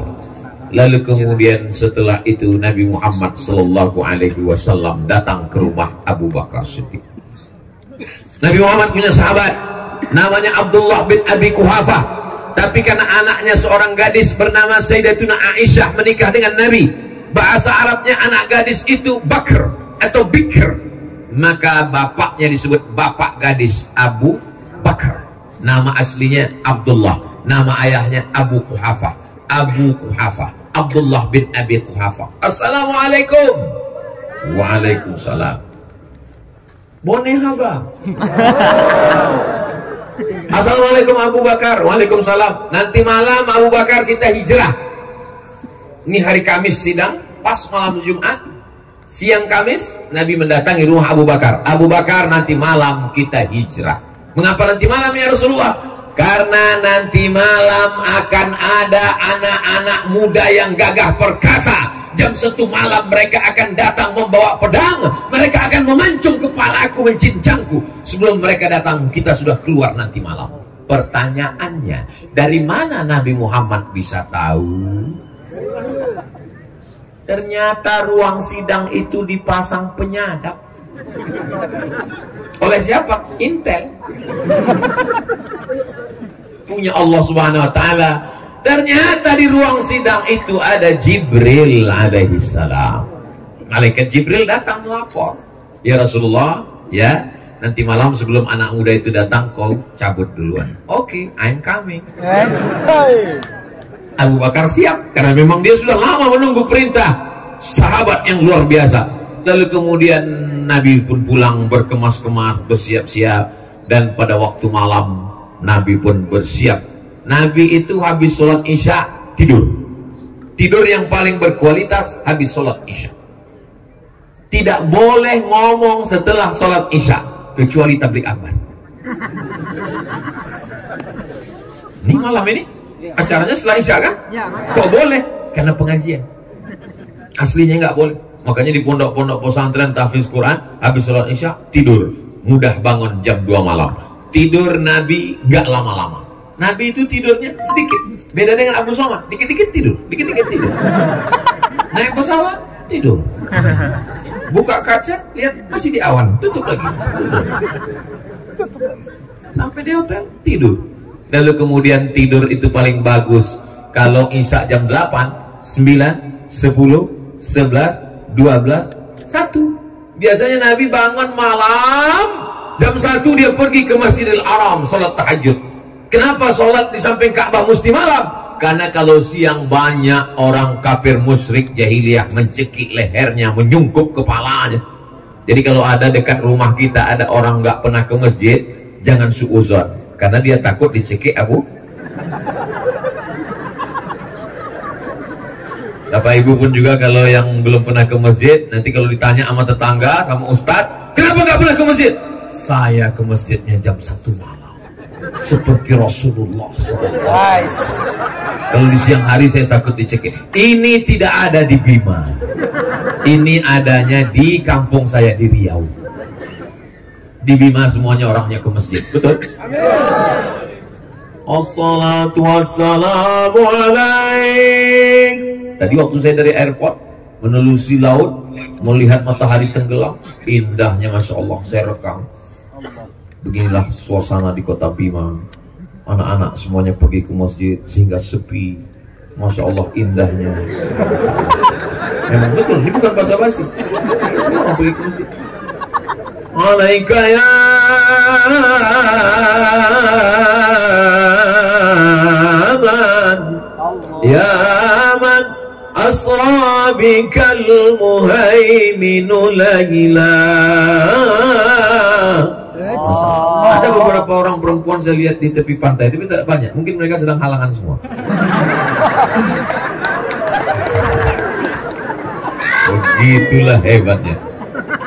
Lalu kemudian setelah itu Nabi Muhammad sallallahu alaihi wasallam datang ke rumah Abu Bakar Siddiq. Nabi Muhammad punya sahabat namanya Abdullah bin Abi Quhafah, tapi karena anaknya seorang gadis bernama Sayyidatuna Aisyah menikah dengan Nabi. Bahasa Arabnya anak gadis itu Bakr atau Bikr, maka bapaknya disebut bapak gadis Abu Bakar. Nama aslinya Abdullah, nama ayahnya Abu Quhafah. Abu Quhafah, Abdullah bin Abi Quhafah. Assalamualaikum. Waalaikumsalam. Boneh haba. Assalamualaikum Abu Bakar. Waalaikumsalam. Nanti malam Abu Bakar kita hijrah. Ini hari Kamis sidang, pas malam Jumat. Siang Kamis Nabi mendatangi rumah Abu Bakar. Abu Bakar, nanti malam kita hijrah. Mengapa nanti malam ya Rasulullah? Karena nanti malam akan ada anak-anak muda yang gagah perkasa. Jam 1 malam mereka akan datang membawa pedang. Mereka akan memancung kepalaku, mencincangku. Sebelum mereka datang kita sudah keluar nanti malam. Pertanyaannya, dari mana Nabi Muhammad bisa tahu? Ternyata ruang sidang itu dipasang penyadap. Oleh siapa? Intel. Punya Allah Subhanahu wa taala. Ternyata di ruang sidang itu ada Jibril alaihi salam. Malaikat Jibril datang melapor. Ya Rasulullah, ya, nanti malam sebelum anak muda itu datang kau cabut duluan. Oke, I'm coming.
Yes.
Abu Bakar siap karena memang dia sudah lama menunggu perintah. Sahabat yang luar biasa. Lalu kemudian Nabi pun pulang berkemas-kemas, bersiap-siap, dan pada waktu malam Nabi pun bersiap. Nabi itu habis sholat Isya tidur. Tidur yang paling berkualitas habis sholat Isya. Tidak boleh ngomong setelah sholat Isya kecuali tabligh akbar. Ini malam ini acaranya setelah Isya kan? Kok boleh? Karena pengajian. Aslinya nggak boleh. Makanya di pondok-pondok pesantren tahfiz Quran habis sholat Isya tidur, mudah bangun jam 2 malam. Tidur Nabi nggak lama-lama. Nabi itu tidurnya sedikit. Beda dengan Abu Somad, dikit-dikit tidur, dikit-dikit tidur. Naik pesawat tidur. Buka kaca lihat masih di awan, tutup lagi. Tutup. Sampai di hotel tidur. Lalu kemudian tidur itu paling bagus kalau Isya jam 8, 9, 10, 11, 12, 1. Biasanya Nabi bangun malam jam 1 dia pergi ke Masjidil Haram sholat tahajud. Kenapa sholat di samping Ka'bah mesti malam? Karena kalau siang banyak orang kafir musyrik jahiliyah mencekik lehernya, menyungkup kepalanya. Jadi kalau ada dekat rumah kita ada orang nggak pernah ke masjid, jangan suuzon, karena dia takut dicekik Abu. Bapak Ibu pun juga kalau yang belum pernah ke masjid, nanti kalau ditanya sama tetangga, sama ustadz, kenapa nggak pernah ke masjid? Saya ke masjidnya jam 1 malam, seperti Rasulullah.
Nice.
Kalau di siang hari saya takut dicekik. Ini tidak ada di Bima. Ini adanya di kampung saya di Riau. Di Bima semuanya orangnya ke masjid. Betul? Assalatu wassalamu alaik. Tadi waktu saya dari airport menelusi laut, melihat matahari tenggelam, indahnya Masya Allah, saya rekam. Beginilah suasana di kota Bima. Anak-anak semuanya pergi ke masjid sehingga sepi. Masya Allah, indahnya. Memang betul, ini bukan basa-basi. Semua orang pergi ke masjid. Alaika ya man, ya man asra bikal muhaiminu layla. Ada beberapa orang perempuan saya lihat di tepi pantai, tapi tidak banyak. Mungkin mereka sedang halangan semua. Begitulah hebatnya.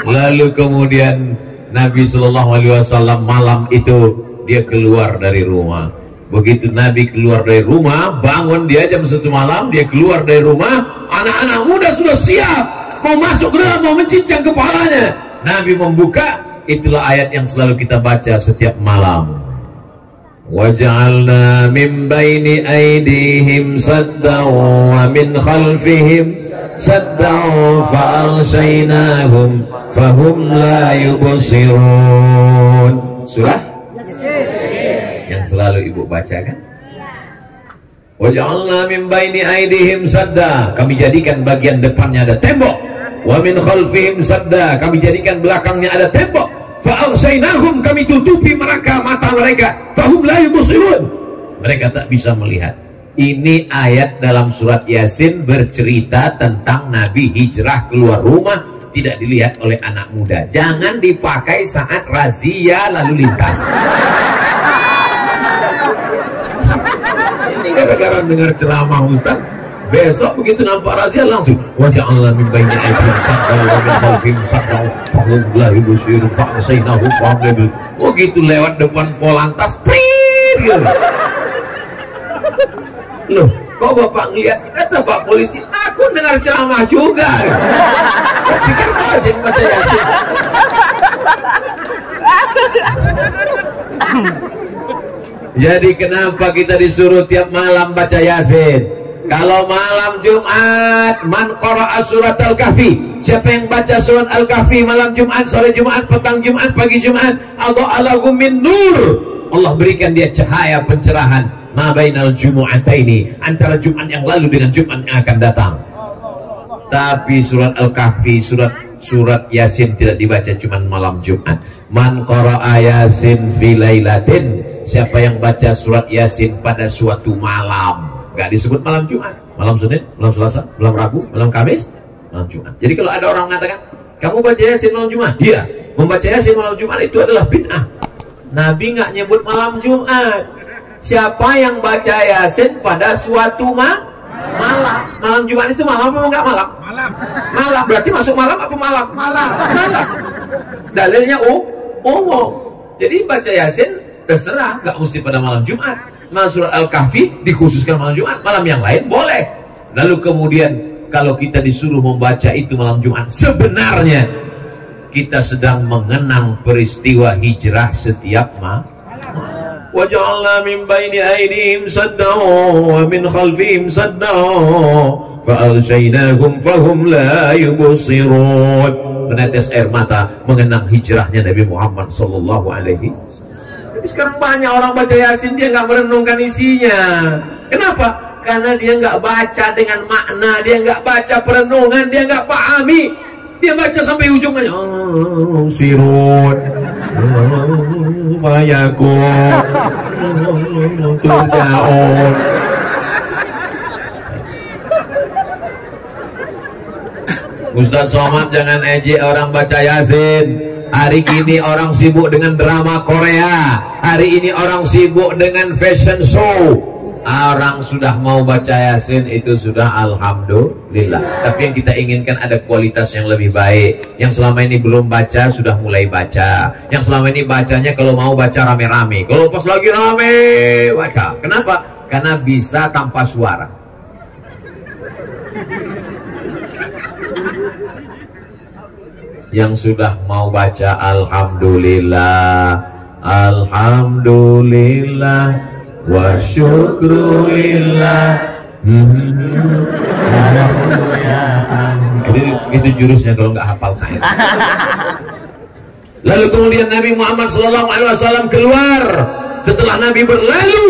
Lalu kemudian Nabi Shallallahu Alaihi Wasallam malam itu dia keluar dari rumah. Begitu Nabi keluar dari rumah, bangun dia jam 1 malam, dia keluar dari rumah. Anak-anak muda sudah siap, mau masuk ke dalam, mau mencincang kepalanya. Nabi membuka. Itulah ayat yang selalu kita baca setiap malam. Waja'alna min baini aydihim saddan wa min khalfihim saddan fa'alshaynahum fahum la yubsirun. Surah yang selalu ibu baca kan? Waja'alna min baini aydihim sadda, kami jadikan bagian depannya ada tembok. Wa min khalfihim sadda, kami jadikan belakangnya ada tembok. Fa'alsainahum, kami tutupi mereka, mata mereka. Fahum la yubsirun, mereka tak bisa melihat. Ini ayat dalam surat Yasin bercerita tentang Nabi hijrah keluar rumah, tidak dilihat oleh anak muda. Jangan dipakai saat razia lalu lintas. Ini gara-gara dengar ceramah Ustaz, besok begitu nampak razia langsung waja'alna min baini aydihim saddan wa min khalfihim saddan fahum la yubsirun fa'asaynahu fahum. Oh gitu, lewat depan Polantas prir gitu. Loh, kok Bapak ngeliat? Kata Pak polisi, aku dengar ceramah juga. Pikir kau aja baca Yasin. Jadi kenapa kita disuruh tiap malam baca Yasin? Kalau malam Jumat, man qara'a surat Al-Kahfi, siapa yang baca surat Al-Kahfi malam Jumat, sore Jumat, petang Jumat, pagi Jumat, adha'alahu min nur, Allah berikan dia cahaya pencerahan ma bainal jumu'ataini, antara Jumat yang lalu dengan Jumat yang akan datang. Tapi surat Al-Kahfi, surat Yasin tidak dibaca cuma malam Jumat. Man qara'a Yasin fi lailatin, siapa yang baca surat Yasin pada suatu malam. Gak disebut malam Jumat, malam Senin, malam Selasa, malam Rabu, malam Kamis, malam Jumat. Jadi kalau ada orang mengatakan, kamu baca Yasin malam Jumat? Iya, membaca Yasin malam Jumat itu adalah bid'ah. Nabi nggak nyebut malam Jumat. Siapa yang baca Yasin pada suatu malam? Malam Jumat itu malam apa enggak malam? Malam, berarti masuk malam apa malam? Malam. Dalilnya umum. Jadi baca Yasin terserah, nggak mesti pada malam Jumat. Malam surat Al-Kahfi dikhususkan malam Jumat, malam yang lain boleh. Lalu kemudian kalau kita disuruh membaca itu malam Jumat, sebenarnya kita sedang mengenang peristiwa hijrah setiap malam. Waja'alna min baini aydihim saddan wa min khalfihim saddan fa'alshaynahum fahum la yubsirun. Menetes air mata mengenang hijrahnya Nabi Muhammad sallallahu alaihi. Sekarang banyak orang baca Yasin, dia nggak merenungkan isinya. Kenapa? Karena dia nggak baca dengan makna, dia nggak baca perenungan, dia nggak pahami. Dia baca sampai ujungnya, sirun, fayakun, turjaun. Ustaz Somad jangan ejek orang baca Yasin. Hari ini orang sibuk dengan drama Korea, hari ini orang sibuk dengan fashion show. Orang sudah mau baca Yasin itu sudah alhamdulillah. Tapi yang kita inginkan ada kualitas yang lebih baik. Yang selama ini belum baca sudah mulai baca. Yang selama ini bacanya kalau mau baca rame-rame, kalau pas lagi rame baca. Kenapa? Karena bisa tanpa suara. Yang sudah mau baca alhamdulillah, alhamdulillah wa syukrulillah. Itu jurusnya kalau nggak hafal saya. Lalu kemudian Nabi Muhammad SAW keluar. Setelah Nabi berlalu,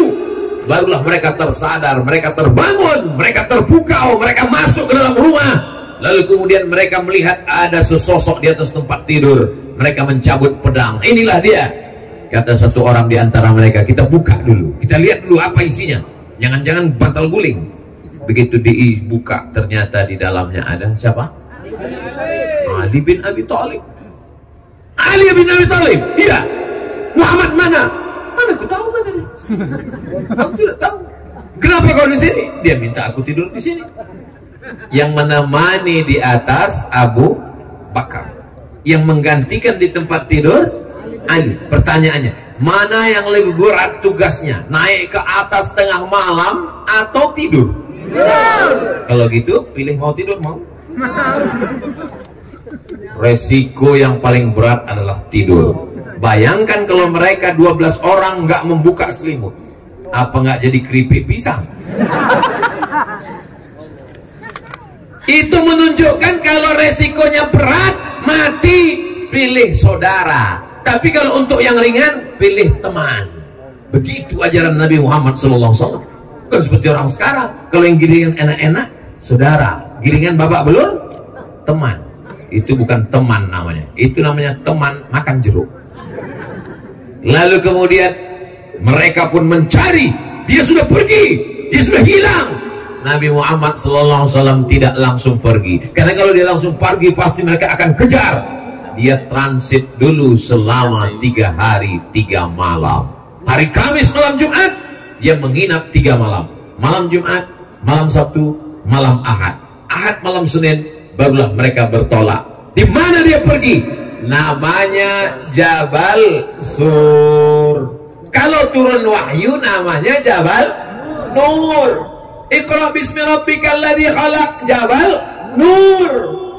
barulah mereka tersadar, mereka terbangun, mereka terpukau, mereka masuk ke dalam rumah. Lalu kemudian mereka melihat ada sesosok di atas tempat tidur. Mereka mencabut pedang. Inilah dia, kata satu orang di antara mereka. Kita buka dulu, kita lihat dulu apa isinya. Jangan-jangan bantal guling. Begitu dibuka, ternyata di dalamnya ada siapa? Ali bin Abi Thalib. Ali bin Abi Thalib, iya. Muhammad mana? Mana aku tahu katanya. Aku tidak tahu. Kenapa kau di sini? Dia minta aku tidur di sini. Yang menemani di atas Abu Bakar, yang menggantikan di tempat tidur Ali. Pertanyaannya, mana yang lebih berat tugasnya? Naik ke atas tengah malam atau tidur? Kalau gitu pilih mau tidur mau. Resiko yang paling berat adalah tidur. Bayangkan kalau mereka 12 orang nggak membuka selimut, apa nggak jadi keripik pisang? Itu menunjukkan kalau resikonya berat, mati, pilih saudara. Tapi kalau untuk yang ringan, pilih teman. Begitu ajaran Nabi Muhammad SAW. Bukan seperti orang sekarang. Kalau yang giringan enak-enak, saudara. Giringan babak belur, teman. Itu bukan teman namanya. Itu namanya teman makan jeruk. Lalu kemudian mereka pun mencari. Dia sudah pergi, dia sudah hilang. Nabi Muhammad SAW tidak langsung pergi, karena kalau dia langsung pergi pasti mereka akan kejar. Dia transit dulu selama 3 hari 3 malam. Hari Kamis malam Jumat dia menginap 3 malam. Malam Jumat, malam Sabtu, malam Ahad. Ahad malam Senin barulah mereka bertolak. Di mana dia pergi? Namanya Jabal Sur. Kalau turun wahyu namanya Jabal Nur. Iqra bismi rabbikal ladzi khalaq, Jabal Nur.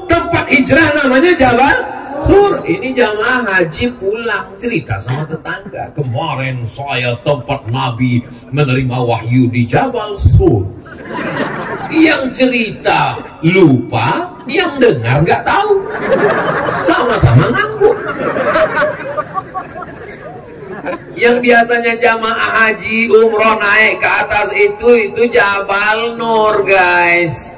Tempat hijrah namanya Jabal Sur. Ini jamaah haji pulang cerita sama tetangga, kemarin saya tempat Nabi menerima wahyu di Jabal Sur. Yang cerita lupa, yang dengar nggak tahu, sama-sama nganggur. Yang biasanya jamaah haji umroh naik ke atas itu Jabal Nur, guys.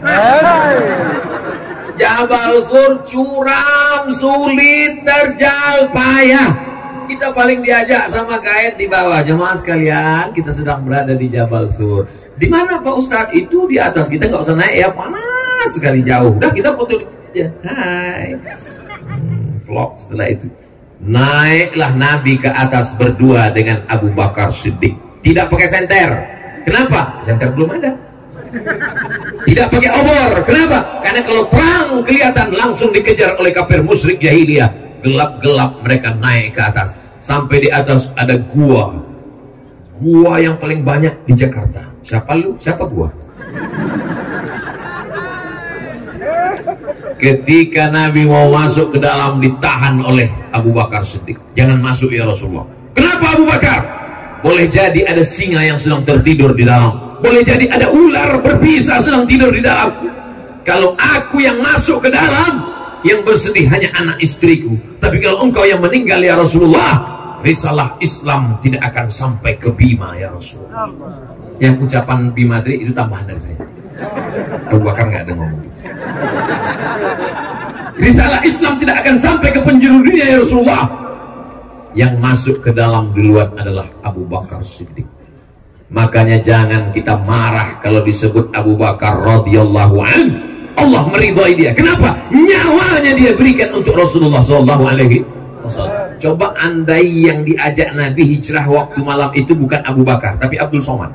Jabal Sur curam, sulit, terjal, payah. Kita paling diajak sama guide di bawah. Jemaah sekalian, kita sedang berada di Jabal Sur. Di mana Pak Ustadz? Itu di atas. Kita nggak usah naik ya, panas sekali jauh. Udah kita foto ya. Hai. Vlog setelah itu. Naiklah Nabi ke atas berdua dengan Abu Bakar Siddiq. Tidak pakai senter. Kenapa? Senter belum ada. Tidak pakai obor. Kenapa? Karena kalau terang kelihatan langsung dikejar oleh kafir musyrik jahiliyah. Gelap-gelap mereka naik ke atas. Sampai di atas ada gua. Gua yang paling banyak di Jakarta. Siapa lu? Siapa gua? Ketika Nabi mau masuk ke dalam, ditahan oleh Abu Bakar Siddiq. Jangan masuk ya Rasulullah. Kenapa Abu Bakar? Boleh jadi ada singa yang sedang tertidur di dalam. Boleh jadi ada ular berbisa sedang tidur di dalam. Kalau aku yang masuk ke dalam, yang bersedih hanya anak istriku. Tapi kalau engkau yang meninggal ya Rasulullah, risalah Islam tidak akan sampai ke Bima ya Rasulullah. Yang ucapan Bimadri itu tambahan dari saya. Abu Bakar nggak ada ngomong. Risalah Islam tidak akan sampai ke penjuru dunia ya Rasulullah. Yang masuk ke dalam duluan adalah Abu Bakar Siddiq. Makanya jangan kita marah kalau disebut Abu Bakar radhiyallahu anhu. Allah meridhai dia. Kenapa? Nyawanya dia berikan untuk Rasulullah sallallahu alaihi wasallam. Coba andai yang diajak Nabi hijrah waktu malam itu bukan Abu Bakar, tapi Abdul Somad.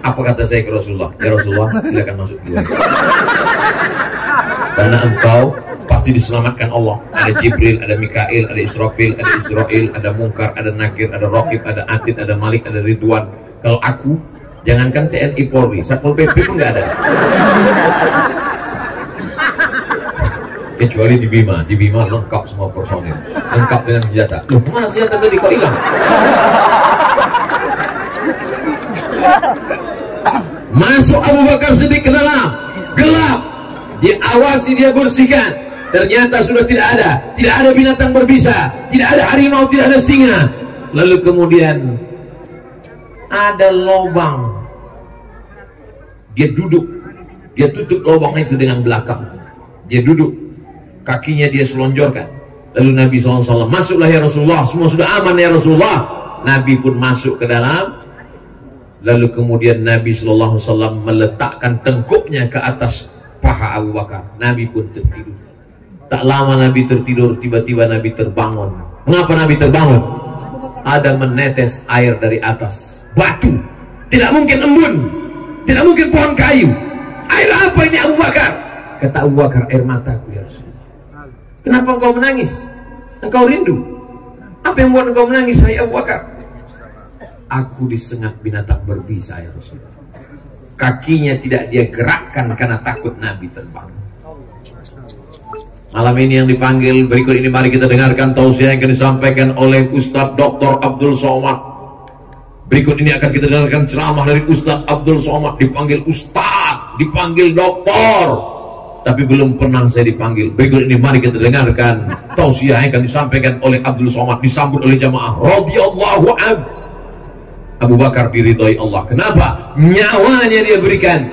Apa kata saya ke Rasulullah? Ya Rasulullah, silakan masuk dulu. Karena engkau pasti diselamatkan Allah. Ada Jibril, ada Mikail, ada Israfil, ada Israel, ada Munkar, ada Nakir, ada Raqib, ada Atid, ada Malik, ada Ridwan. Kalau aku, jangankan TNI Polri, Satpol PP pun nggak ada. Kecuali di Bima lengkap semua personil, lengkap dengan senjata. Loh, mana senjata tadi kok hilang? Masuk Abu Bakar Siddiq ke dalam, gelap, diawasi, dia bersihkan. Ternyata sudah tidak ada binatang berbisa, tidak ada harimau, tidak ada singa. Lalu kemudian ada lubang, dia duduk, dia tutup lubang itu dengan belakang, dia duduk, kakinya dia selonjorkan. Lalu Nabi SAW, masuklah ya Rasulullah, semua sudah aman ya Rasulullah. Nabi pun masuk ke dalam. Lalu kemudian Nabi SAW meletakkan tengkuknya ke atas paha Abu Bakar. Nabi pun tertidur. Tak lama Nabi tertidur, tiba-tiba Nabi terbangun. Mengapa Nabi terbangun? Ada menetes air dari atas batu. Tidak mungkin embun, tidak mungkin pohon kayu. Air apa ini Abu Bakar? Kata Abu Bakar, air mataku ya Rasulullah. Kenapa engkau menangis? Engkau rindu. Apa yang membuat engkau menangis, hai Abu Bakar? Aku disengat binatang berbisa ya Rasulullah. Kakinya tidak dia gerakkan karena takut Nabi terbang. Malam ini yang dipanggil berikut ini, mari kita dengarkan tausiah yang akan disampaikan oleh Ustadz Dr. Abdul Somad. Berikut ini akan kita dengarkan ceramah dari Ustadz Abdul Somad. Dipanggil Ustadz, dipanggil doktor, tapi belum pernah saya dipanggil. Berikut ini mari kita dengarkan tausiah yang akan disampaikan oleh Abdul Somad, disambut oleh jamaah radhiyallahu anhu. Abu Bakar diridhoi Allah. Kenapa? Nyawanya dia berikan,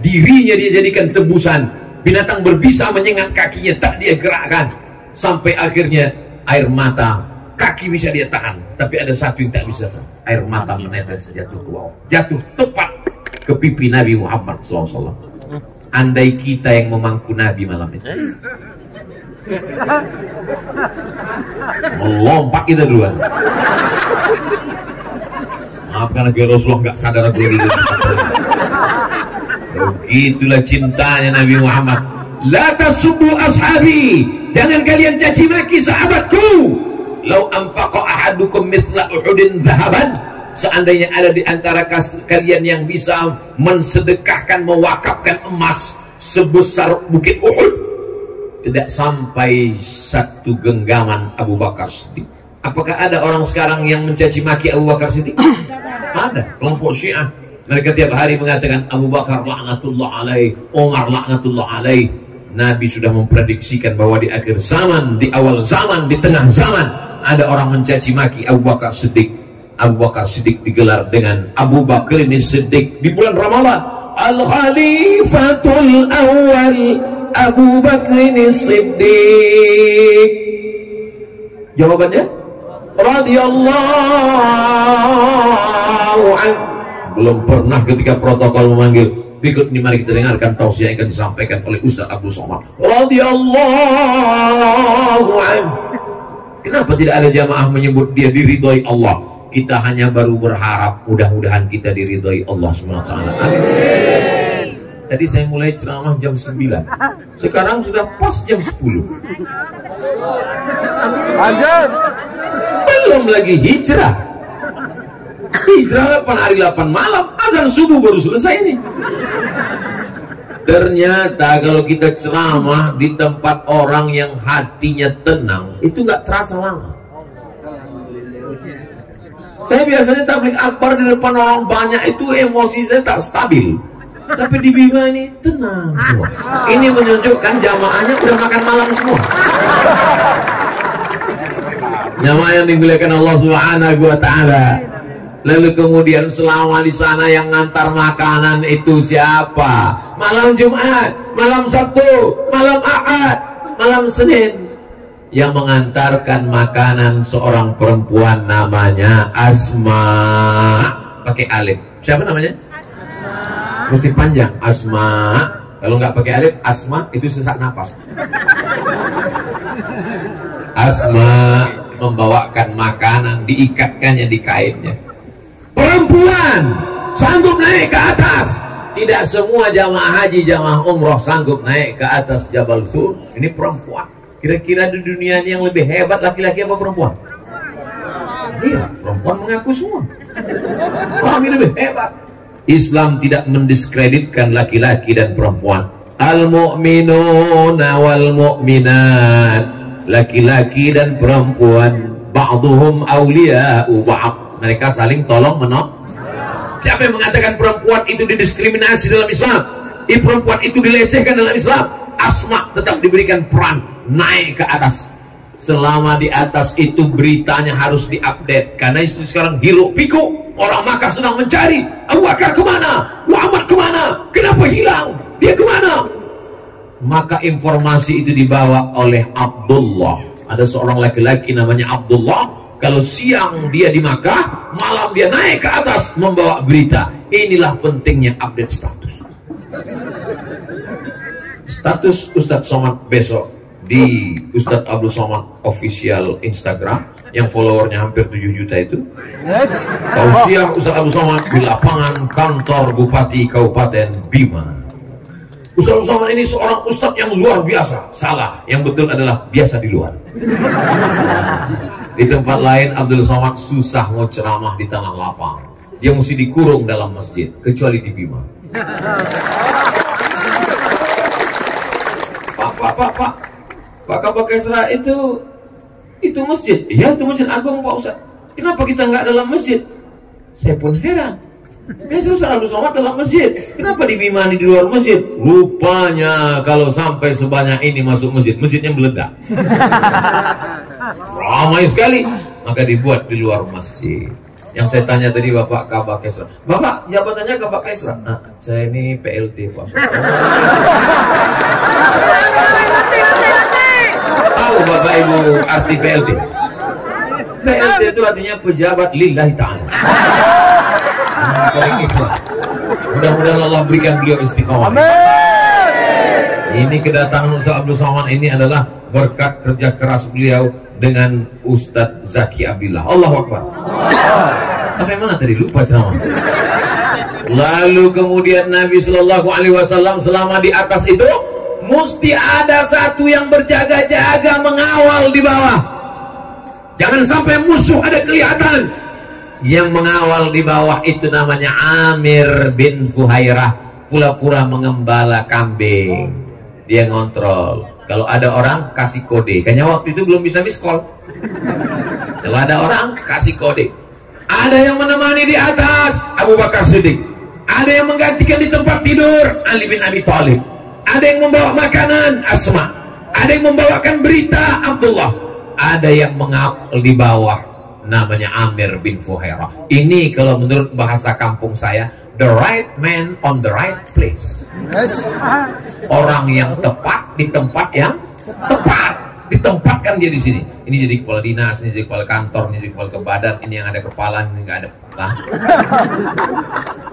dirinya dia jadikan tebusan. Binatang berbisa menyengat kakinya, tak dia gerakkan. Sampai akhirnya air mata, kaki bisa dia tahan, tapi ada satu yang tak bisa tahan. Air mata menetes jatuh ke bawah, jatuh tepat ke pipi Nabi Muhammad SAW. Andai kita yang memangku Nabi malam itu, melompat kita duluan. Maafkan lagi Rasulullah nggak sadar aku lagi. Begitulah cintanya Nabi Muhammad. La tasubbu ashabi, jangan kalian caci maki sahabatku. Lau anfaqa ahadukum mithla Uhudin zahaban, seandainya ada di antara kalian yang bisa mensedekahkan, mewakafkan emas sebesar bukit Uhud, tidak sampai satu genggaman Abu Bakar Siddiq. Apakah ada orang sekarang yang mencaci maki Abu Bakar Siddiq? Ada. Kelompok Syiah, mereka tiap hari mengatakan Abu Bakar laknatullah alaih, Umar laknatullah alaih. Nabi sudah memprediksikan bahwa di akhir zaman, di awal zaman, di tengah zaman, ada orang mencaci maki Abu Bakar Siddiq. Abu Bakar Siddiq digelar dengan Abu Bakar ini Siddiq di bulan Ramadan. Al-Khalifatul Awal Abu Bakar ini Siddiq. Jawabannya radhiyallahu anhu. Belum pernah ketika protokol memanggil. Berikut ini mari kita dengarkan tausiah yang akan disampaikan oleh Ustaz Abdul Somad radhiyallahu anhu. Kenapa tidak ada jamaah menyebut dia diridhoi Allah? Kita hanya baru berharap mudah-mudahan kita diridhoi Allah SWT. Amin. Tadi saya mulai ceramah jam 9, sekarang sudah pas jam 10.
Lanjut.
Belum lagi hijrah. Hijrah 8 hari 8 malam, azan subuh baru selesai nih. Ternyata kalau kita ceramah di tempat orang yang hatinya tenang, itu nggak terasa lama. Saya biasanya tabligh akbar di depan orang banyak, itu emosi saya tak stabil. Tapi di Bima ini tenang semua. Ini menunjukkan jamaahnya udah makan malam semua. Jamaah yang dimuliakan Allah Subhanahu wa Ta'ala. Lalu kemudian selama di sana yang ngantar makanan itu siapa? Malam Jumat, malam Sabtu, malam Ahad, malam Senin. Yang mengantarkan makanan seorang perempuan namanya Asma. Pakai alif. Siapa namanya? Asma. Mesti panjang. Asma. Kalau nggak pakai alif, Asma itu sesak napas. Asma membawakan makanan, diikatkannya di kainnya. Perempuan sanggup naik ke atas. Tidak semua jamaah haji, jamaah umroh sanggup naik ke atas Jabal Sur. Ini perempuan. Kira-kira di dunia ini yang lebih hebat laki-laki apa perempuan? Iya, perempuan mengaku semua. Kami lebih hebat. Islam tidak mendiskreditkan laki-laki dan perempuan. Al-mu'minuna wal mu'minat, laki-laki dan perempuan, ba'duhum awliya'u ba'd, mereka saling tolong menolong. Siapa yang mengatakan perempuan itu didiskriminasi dalam Islam, perempuan itu dilecehkan dalam Islam? Asma tetap diberikan peran naik ke atas. Selama di atas itu beritanya harus diupdate, karena itu sekarang hiruk pikuk. Orang Makkah sedang mencari Abu Bakar kemana, Muhammad kemana, kenapa hilang, dia kemana? Maka informasi itu dibawa oleh Abdullah. Ada seorang laki-laki namanya Abdullah. Kalau siang dia di Makkah, malam dia naik ke atas membawa berita. Inilah pentingnya update status. Status Ustadz Somad besok di Ustadz Abdul Somad official Instagram yang followernya hampir 7 juta itu. Tausiah Ustadz Abdul Somad di lapangan kantor Bupati Kabupaten Bima. Ustadz Abdul Somad ini seorang ustadz yang luar biasa. Salah, yang betul adalah biasa di luar. Di tempat lain Abdul Somad susah mau ceramah di tanah lapang. Dia mesti dikurung dalam masjid, kecuali di Bima. Pak Kabak Esra itu masjid. Iya, itu masjid agung Pak Ustaz. Kenapa kita nggak dalam masjid? Saya pun heran. Biasa Ustaz Abdul Somad dalam masjid. Kenapa di Bima di luar masjid? Rupanya kalau sampai sebanyak ini masuk masjid, masjidnya meledak. Ramai sekali. Maka dibuat di luar masjid. Yang saya tanya tadi Bapak Kabak Esra. Bapak, jabatannya Kabak Esra? Nah, saya ini PLT Pak. Tahu Bapak Ibu arti PLT? PLT itu artinya pejabat lillahi ta'ala. Mudah-mudahan Allah berikan beliau istiqomah. Ini kedatangan Ustaz Abdul Somad ini adalah berkat kerja keras beliau dengan Ustadz Zaki Abdillah. Allahu Akbar. Sampai mana tadi, lupa sama. Lalu kemudian Nabi Shallallahu Alaihi Wasallam selama di atas itu mesti ada satu yang berjaga-jaga mengawal di bawah. Jangan sampai musuh ada kelihatan. Yang mengawal di bawah itu namanya Amir bin Fuhairah, pura-pura mengembala kambing. Dia ngontrol. Kalau ada orang kasih kode. Kayaknya waktu itu belum bisa miss call. Kalau ada orang kasih kode. Ada yang menemani di atas Abu Bakar Siddiq. Ada yang menggantikan di tempat tidur Ali bin Abi Thalib. Ada yang membawa makanan Asma. Ada yang membawakan berita Abdullah. Ada yang mengawal di bawah namanya Amir bin Fuhairah. Ini kalau menurut bahasa kampung saya, the right man on the right place. Orang yang tepat di tempat yang tepat. Ditempatkan dia di sini. Ini jadi kepala dinas, ini jadi kepala kantor, ini jadi kepala kebadan, ini yang ada kepala, ini nggak ada kepala.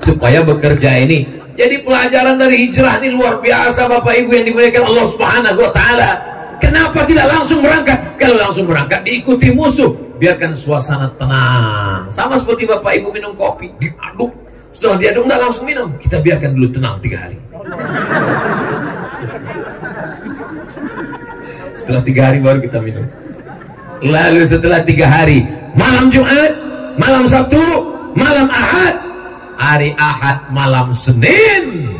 Supaya bekerja ini. Jadi pelajaran dari hijrah ini luar biasa Bapak Ibu yang dimuliakan Allah Subhanahu Wa Taala. Kenapa tidak langsung berangkat? Kalau langsung berangkat diikuti musuh. Biarkan suasana tenang. Sama seperti Bapak Ibu minum kopi, diaduk. Setelah diaduk nggak langsung minum. Kita biarkan dulu tenang 3 hari. Setelah 3 hari baru kita minum. Lalu setelah 3 hari, malam Jumat, malam Sabtu, malam Ahad, hari Ahad malam Senin,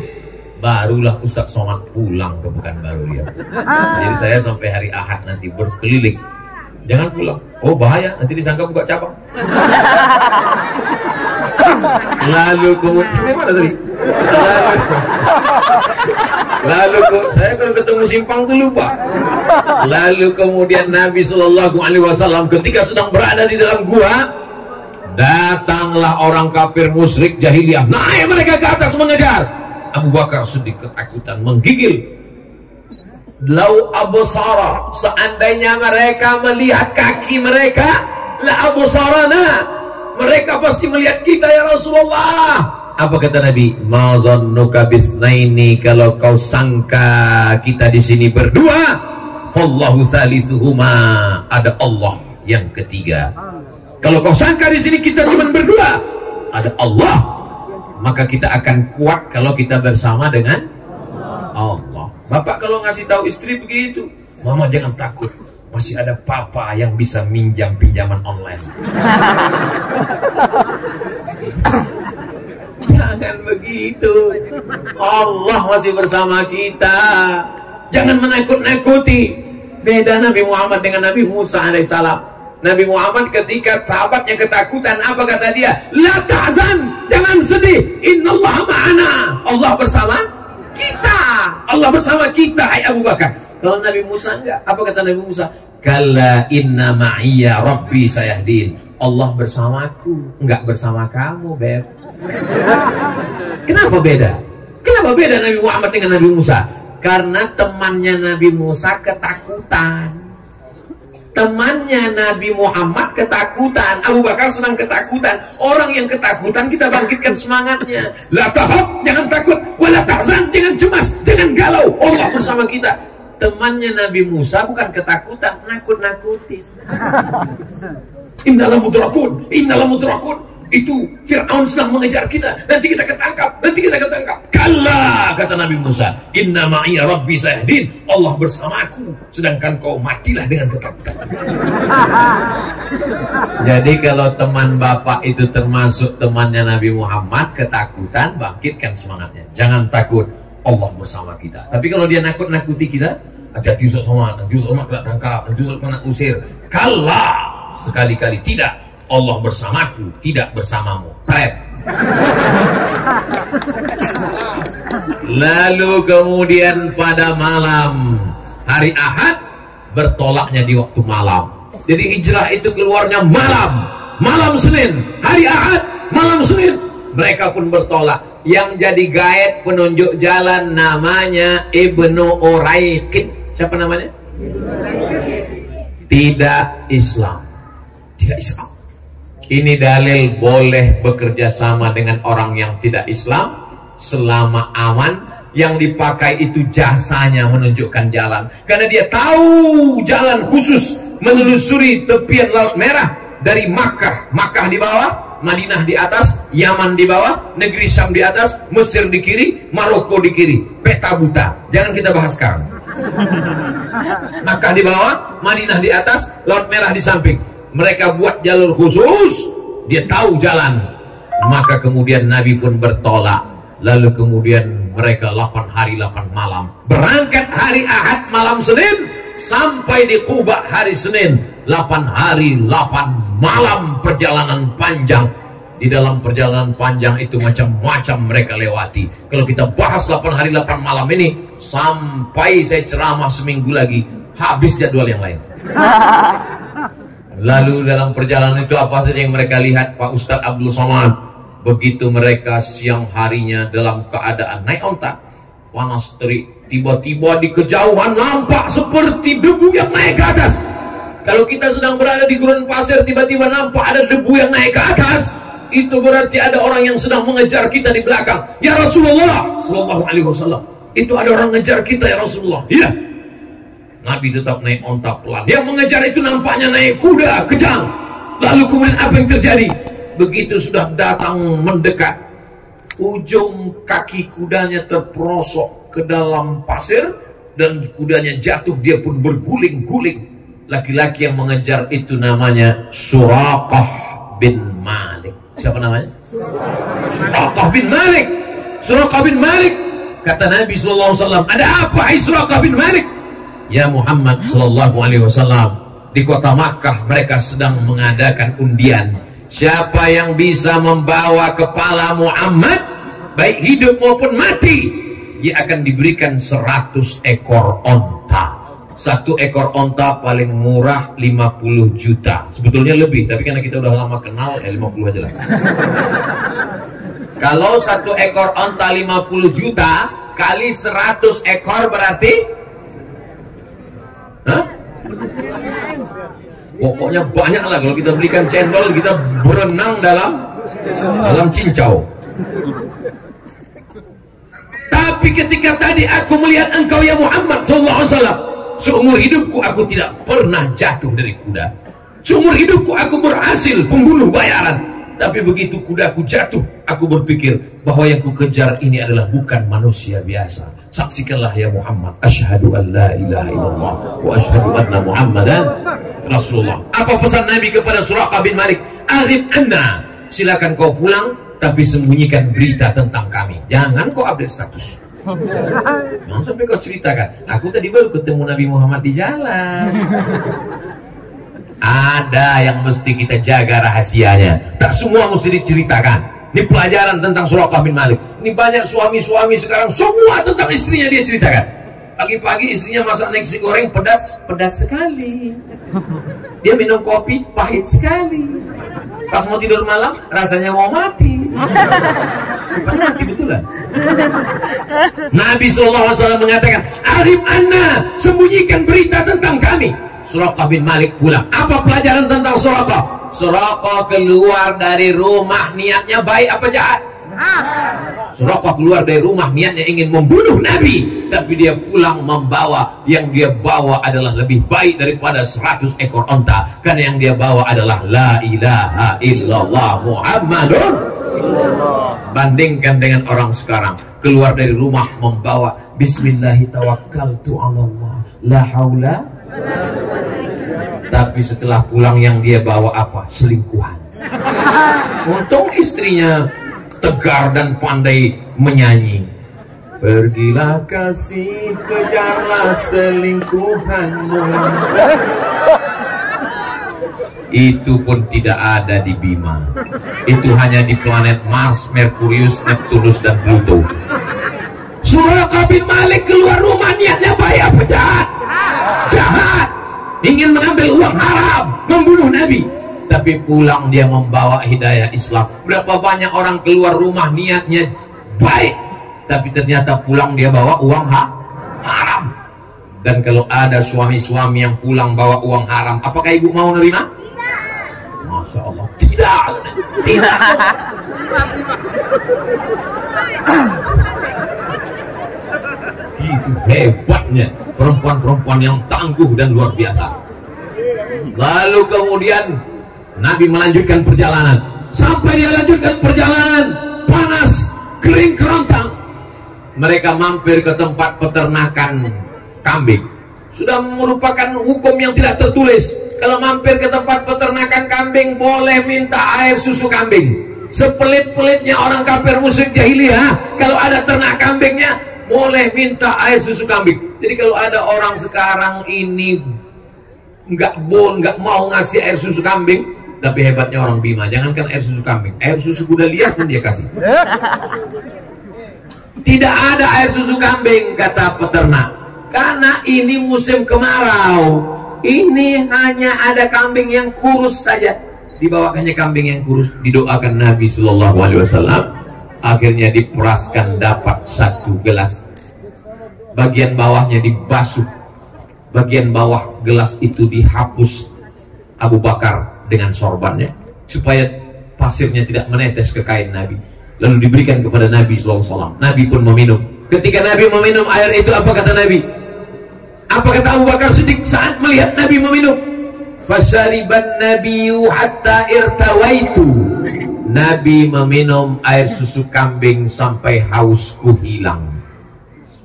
barulah Ustadz Somad pulang ke Pekanbaru Riau. Jadi saya sampai hari Ahad nanti berkeliling. Jangan pulang. Oh bahaya, nanti disangka buka cabang. Lalu kemudian mana tadi? Lalu saya kalau ketemu simpang tuh lupa. Lalu kemudian Nabi Shallallahu Alaihi Wasallam ketika sedang berada di dalam gua, datanglah orang kafir musyrik jahiliyah. Naik mereka ke atas mengejar. Abu Bakar sedikit ketakutan, menggigil. Lau absara, seandainya mereka melihat kaki mereka, la absarana, mereka pasti melihat kita ya Rasulullah. Apa kata Nabi? Ma zannuka bisnaini, kalau kau sangka kita di sini berdua, fallahu thalithuhuma, ada Allah yang ketiga. Kalau kau sangka di sini kita cuma berdua, ada Allah, maka kita akan kuat kalau kita bersama dengan Allah. Bapak kalau ngasih tahu istri begitu, Mama jangan takut, masih ada papa yang bisa minjam pinjaman online. Jangan begitu. Allah masih bersama kita. Jangan menakut-nakuti. Beda Nabi Muhammad dengan Nabi Musa alaihissalam. Nabi Muhammad ketika sahabatnya ketakutan, apa kata dia? La tahzan, jangan sedih. Innallaha ma'ana. Allah bersama kita. Allah bersama kita, hai Abu Bakar. Kalau Nabi Musa enggak, apa kata Nabi Musa? Kalla inna ma'iyya rabbi sayahdin. Allah bersamaku, enggak bersama kamu, Beb. Kenapa beda? Kenapa beda Nabi Muhammad dengan Nabi Musa? Karena temannya Nabi Musa ketakutan. Temannya Nabi Muhammad ketakutan. Abu Bakar senang ketakutan. Orang yang ketakutan kita bangkitkan semangatnya. La tahab, jangan takut. Wala tahzan, jangan cemas, jangan galau. Allah bersama kita. Temannya Nabi Musa bukan ketakutan, nakut-nakutin. Innalah mudrakun, innalah mudrakun. Itu Fir'aun sedang mengejar kita. Nanti kita ketangkap, nanti kita ketangkap. Kalla, kata Nabi Musa. Inna ma'iya rabbi sayahdin. Allah bersamaku, sedangkan kau matilah dengan ketakutan. Jadi kalau teman bapak itu termasuk temannya Nabi Muhammad, ketakutan, bangkitkan semangatnya. Jangan takut. Allah bersama kita. Tapi kalau dia nakut-nakuti kita, hati-hati Ustaz Somad, nanti Ustaz Somad kena tangkap, nanti Ustaz kena usir. Kalla, sekali-kali tidak. Allah bersamaku, tidak bersamamu. Pret. Lalu kemudian pada malam hari Ahad, bertolaknya di waktu malam. Jadi hijrah itu keluarnya malam. Malam Senin, hari Ahad, malam Senin. Mereka pun bertolak. Yang jadi guide penunjuk jalan namanya Ibnu Uraiqid. Siapa namanya? Tidak Islam. Tidak Islam. Ini dalil boleh bekerja sama dengan orang yang tidak Islam selama aman. Yang dipakai itu jasanya menunjukkan jalan. Karena dia tahu jalan khusus menelusuri tepian Laut Merah. Dari Makkah, Makkah di bawah, Madinah di atas, Yaman di bawah, negeri Syam di atas, Mesir di kiri, Maroko di kiri. Peta buta, jangan kita bahas sekarang. Makkah di bawah, Madinah di atas, Laut Merah di samping. Mereka buat jalur khusus, dia tahu jalan. Maka kemudian Nabi pun bertolak. Lalu kemudian mereka 8 hari 8 malam berangkat hari Ahad malam Senin, sampai di Quba hari Senin. 8 hari 8 malam perjalanan panjang. Di dalam perjalanan panjang itu macam-macam mereka lewati. Kalau kita bahas 8 hari 8 malam ini, sampai saya ceramah seminggu lagi, habis jadwal yang lain. Lalu dalam perjalanan itu apa saja yang mereka lihat, Pak Ustadz Abdul Somad? Begitu mereka siang harinya dalam keadaan naik onta, panas terik, tiba-tiba di kejauhan nampak seperti debu yang naik ke atas. Kalau kita sedang berada di gurun pasir, tiba-tiba nampak ada debu yang naik ke atas, itu berarti ada orang yang sedang mengejar kita di belakang. Ya Rasulullah Sallallahu Alaihi Wasallam, itu ada orang mengejar kita ya Rasulullah. Iya. Nabi tetap naik onta pelan. Yang mengejar itu nampaknya naik kuda kejang. Lalu kemudian apa yang terjadi? Begitu sudah datang mendekat, ujung kaki kudanya terperosok ke dalam pasir dan kudanya jatuh, dia pun berguling-guling. Laki-laki yang mengejar itu namanya Suraqah bin Malik. Siapa namanya? Suraqah bin Malik. Suraqah bin Malik. Kata Nabi SAW, ada apa hai Suraqah bin Malik? Ya Muhammad SAW, di kota Makkah mereka sedang mengadakan undian. Siapa yang bisa membawa kepala Muhammad, baik hidup maupun mati, dia akan diberikan 100 ekor onta. 1 ekor onta paling murah 50 juta. Sebetulnya lebih, tapi karena kita udah lama kenal, 50 aja lah. Kalau 1 ekor onta 50 juta kali 100 ekor berarti, hah? Pokoknya banyak lah. Kalau kita belikan cendol, kita berenang dalam cincau. Tapi ketika tadi aku melihat engkau ya Muhammad SAW, seumur hidupku aku tidak pernah jatuh dari kuda. Seumur hidupku aku berhasil pembunuh bayaran. Tapi begitu kudaku jatuh, aku berpikir bahwa yang ku kejar ini adalah bukan manusia biasa. saksikanlah ya Muhammad, asyhadu an la ilaha illallah wa asyhadu anna Muhammadan Rasulullah. Apa pesan Nabi kepada Suraqah bin Malik? Aghib anna, silakan kau pulang, tapi sembunyikan berita tentang kami. Jangan kau update status. Jangan sampai kau ceritakan, aku tadi baru ketemu Nabi Muhammad di jalan. Ada yang mesti kita jaga rahasianya. Tak semua mesti diceritakan. Ini pelajaran tentang Suraqah bin Malik. Ini banyak suami-suami sekarang semua tentang istrinya dia ceritakan. Pagi-pagi istrinya masak nasi goreng pedas, pedas sekali. Dia minum kopi pahit sekali. Pas mau tidur malam rasanya mau mati. Mati betulan. Nabi SAW mengatakan, Arif anna, sembunyikan berita tentang kami. Suraqah bin Malik pulang. Apa pelajaran tentang Suraqah? Suraqah keluar dari rumah niatnya baik apa jahat? Suraqah keluar dari rumah niatnya ingin membunuh Nabi, tapi dia pulang membawa, yang dia bawa adalah lebih baik daripada 100 ekor onta, karena yang dia bawa adalah la ilaha illallah Muhammadun. Bandingkan dengan orang sekarang, keluar dari rumah membawa bismillahi tawakkaltu ala Allah la haula, tapi setelah pulang yang dia bawa apa? Selingkuhan. Untung istrinya tegar dan pandai menyanyi. Pergilah kasih, kejarlah selingkuhanmu. Itu pun tidak ada di Bima. Itu hanya di planet Mars, Merkurius, Neptunus, dan Pluto. Suraqah bin Malik keluar rumah niatnya baik apa jahat? Jahat. Ingin mengambil uang haram, membunuh Nabi. Tapi pulang dia membawa hidayah Islam. Berapa banyak orang keluar rumah niatnya baik, tapi ternyata pulang dia bawa uang haram. Dan kalau ada suami-suami yang pulang bawa uang haram, apakah ibu mau nerima? Masya Allah, tidak. Tidak. Itu hebatnya perempuan-perempuan yang tangguh dan luar biasa. Lalu kemudian Nabi melanjutkan perjalanan. Sampai dia lanjutkan perjalanan, panas, kering kerontang. Mereka mampir ke tempat peternakan kambing. Sudah merupakan hukum yang tidak tertulis. Kalau mampir ke tempat peternakan kambing, boleh minta air susu kambing. Sepelit-pelitnya orang kafir musyrik jahiliyah, kalau ada ternak kambingnya, boleh minta air susu kambing. Jadi kalau ada orang sekarang ini nggak mau ngasih air susu kambing, tapi hebatnya orang Bima, jangankan air susu kambing, air susu kuda liar pun dia kasih. Tidak ada air susu kambing, kata peternak, karena ini musim kemarau. Ini hanya ada kambing yang kurus saja. Dibawakannya kambing yang kurus, didoakan Nabi Shallallahu Alaihi Wasallam. Akhirnya diperaskan dapat 1 gelas. Bagian bawahnya dibasuh, bagian bawah gelas itu dihapus Abu Bakar dengan sorbannya, supaya pasirnya tidak menetes ke kain Nabi. Lalu diberikan kepada Nabi SAW. Nabi pun meminum. Ketika Nabi meminum air itu, apa kata Nabi? Apa kata Abu Bakar Siddiq saat melihat Nabi meminum? Fasyariban nabiyyu hatta irtawaitu. Nabi meminum air susu kambing sampai hausku hilang.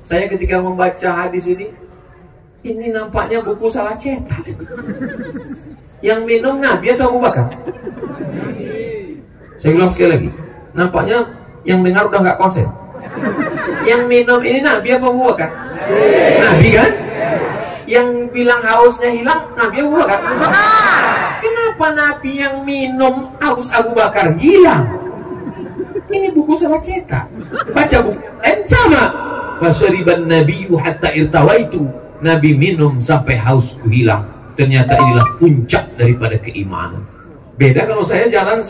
Saya ketika membaca hadis ini nampaknya buku salah cetak. Yang minum Nabi atau Abu Bakar? Saya ulang sekali lagi, nampaknya yang dengar udah nggak konsen. Yang minum ini Nabi apa Abu Bakar? Nabi kan? Yang bilang hausnya hilang Nabi Abu Bakar? Kenapa Nabi yang minum haus Abu Bakar hilang? Ini buku salah cetak. Baca buku sama. Fasyariban nabiyyu hatta irtawaitu. Nabi minum sampai hausku hilang. Ternyata inilah puncak daripada keimanan. Beda kalau saya jalan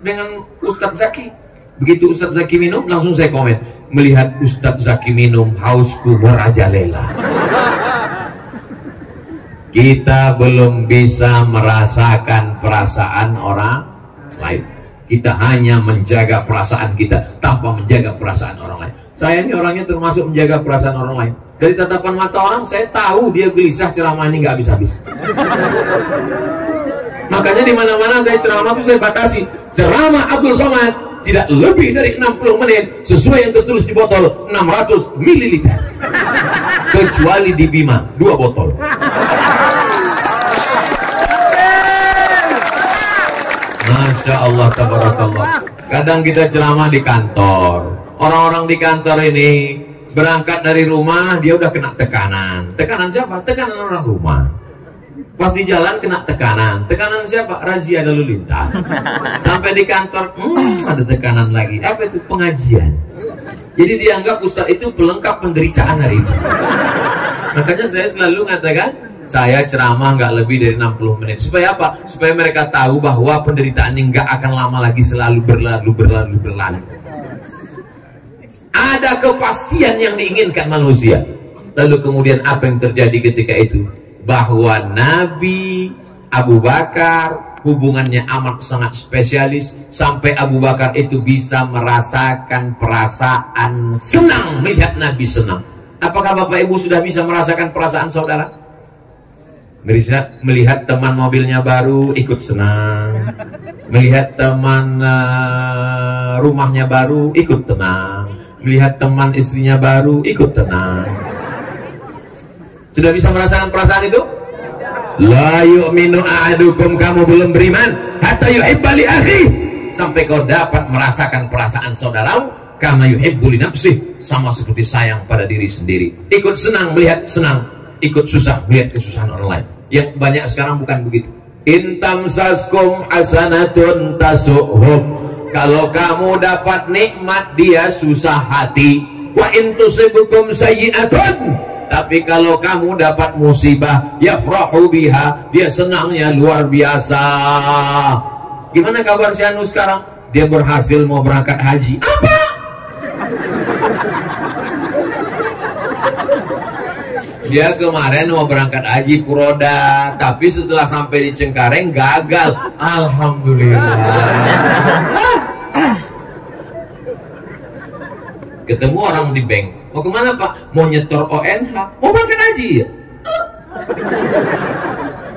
dengan Ustadz Zaki. Begitu Ustadz Zaki minum, langsung saya komen. Melihat Ustadz Zaki minum, hausku merajalela. Kita belum bisa merasakan perasaan orang lain. Kita hanya menjaga perasaan kita tanpa menjaga perasaan orang lain. Saya ini orangnya termasuk menjaga perasaan orang lain. Dari tatapan mata orang, saya tahu dia gelisah, ceramah ini nggak habis-habis. Makanya di mana-mana saya ceramah itu saya batasi. Ceramah Abdul Somad tidak lebih dari 60 menit sesuai yang tertulis di botol 600 ml. Kecuali di Bima 2 botol. Masya Allah, tabarakallah. Kadang kita ceramah di kantor, orang-orang di kantor ini berangkat dari rumah, dia udah kena tekanan. Tekanan siapa? Tekanan orang rumah. Pas di jalan kena tekanan. Tekanan siapa? Razia lalu lintas. Sampai di kantor, ada tekanan lagi. Apa itu? Pengajian. Jadi dianggap ustaz itu pelengkap penderitaan hari itu. Makanya saya selalu mengatakan, saya ceramah nggak lebih dari 60 menit. Supaya apa? Supaya mereka tahu bahwa penderitaan ini nggak akan lama lagi, selalu berlalu. Ada kepastian yang diinginkan manusia. Lalu kemudian apa yang terjadi ketika itu? Bahwa Nabi Abu Bakar hubungannya amat sangat spesialis, sampai Abu Bakar itu bisa merasakan perasaan senang melihat Nabi senang. Apakah Bapak Ibu sudah bisa merasakan perasaan saudara? Melihat teman mobilnya baru ikut senang, melihat teman rumahnya baru ikut tenang, melihat teman istrinya baru ikut tenang. Sudah bisa merasakan perasaan itu? La yu'minu ahadukum, kamu belum beriman hatta yuhibba li akhi, sampai kau dapat merasakan perasaan saudaramu kama yuhibbu li nafsih, sama seperti sayang pada diri sendiri. Ikut senang melihat senang, ikut susah melihat kesusahan orang lain. Yang banyak sekarang bukan begitu. Intamsaskum hasanatun tasuhum, kalau kamu dapat nikmat dia susah hati. Wa intusibukum sayyi'atun, tapi kalau kamu dapat musibah yafrahu biha, dia senangnya luar biasa. Gimana kabar si Anu sekarang? Dia berhasil mau berangkat haji. Apa? Dia kemarin mau berangkat haji Puroda, tapi setelah sampai di Cengkareng gagal. Alhamdulillah. Ketemu orang di bank. Mau kemana Pak? Mau nyetor ONH. Mau berangkat haji ya?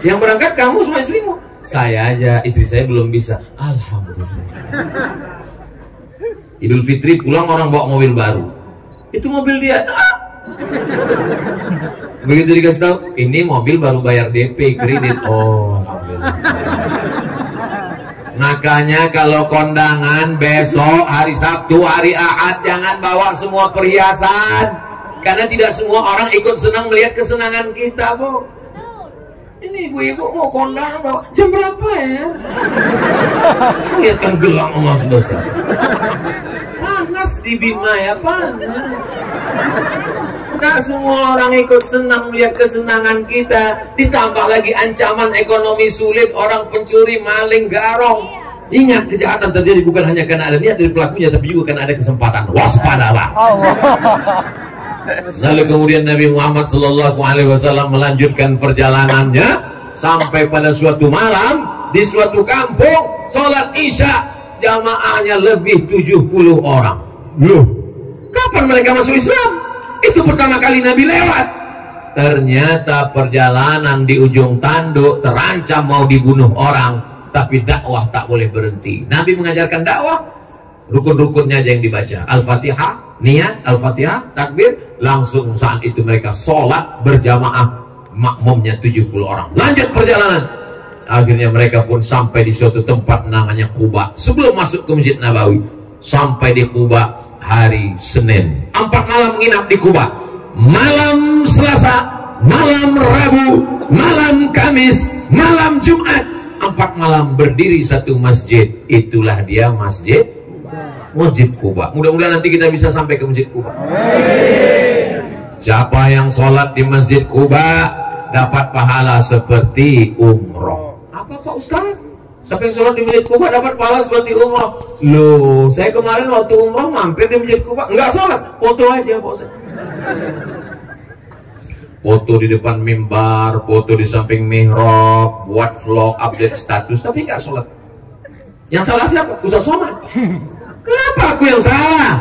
Yang berangkat kamu sama istrimu? Saya aja, istri saya belum bisa. Alhamdulillah. Idul Fitri pulang orang bawa mobil baru. Itu mobil dia. Begitu dikasih tahu, ini mobil baru bayar DP kredit. Oh, alhamdulillah. Makanya kalau kondangan besok hari Sabtu, hari Ahad, jangan bawa semua perhiasan, karena tidak semua orang ikut senang melihat kesenangan kita, Bu. Ini ibu-ibu mau kondangan bawa jam berapa ya? Lihat kan gelang Allah dosa. Panas di Bima ya, panas. Nggak semua orang ikut senang melihat kesenangan kita. Ditambah lagi ancaman ekonomi sulit, orang pencuri, maling, garong. Ingat, kejahatan terjadi bukan hanya karena ada niat dari pelakunya, tapi juga karena ada kesempatan. Waspadalah. Lalu kemudian Nabi Muhammad SAW melanjutkan perjalanannya sampai pada suatu malam di suatu kampung, sholat isya jamaahnya lebih 70 orang. Loh, kapan mereka masuk Islam? Itu pertama kali Nabi lewat. Ternyata perjalanan di ujung tanduk terancam mau dibunuh orang, tapi dakwah tak boleh berhenti. Nabi mengajarkan dakwah, rukun-rukunnya aja yang dibaca. Al-Fatihah, niat, Al-Fatihah, takbir. Langsung saat itu mereka sholat berjamaah, makmumnya 70 orang. Lanjut perjalanan. Akhirnya mereka pun sampai di suatu tempat namanya Quba. Sebelum masuk ke Masjid Nabawi, sampai di Quba hari Senin. 4 malam menginap di Quba. Malam Selasa, malam Rabu, malam Kamis, malam Jumat. 4 malam berdiri satu masjid. Itulah dia Masjid Quba. Mudah-mudahan nanti kita bisa sampai ke Masjid Quba. Siapa yang sholat di Masjid Quba dapat pahala seperti umroh. Apa Pak Ustaz? Siapa yang sholat di Masjid Quba dapat pahala seperti umroh. Loh, saya kemarin waktu umroh mampir di Masjid Quba, enggak sholat, foto aja Pak Ustaz. Foto di depan mimbar, foto di samping mihrab, buat vlog, update status, tapi enggak sholat. Yang salah siapa? Ustaz Somad. Kenapa aku yang salah?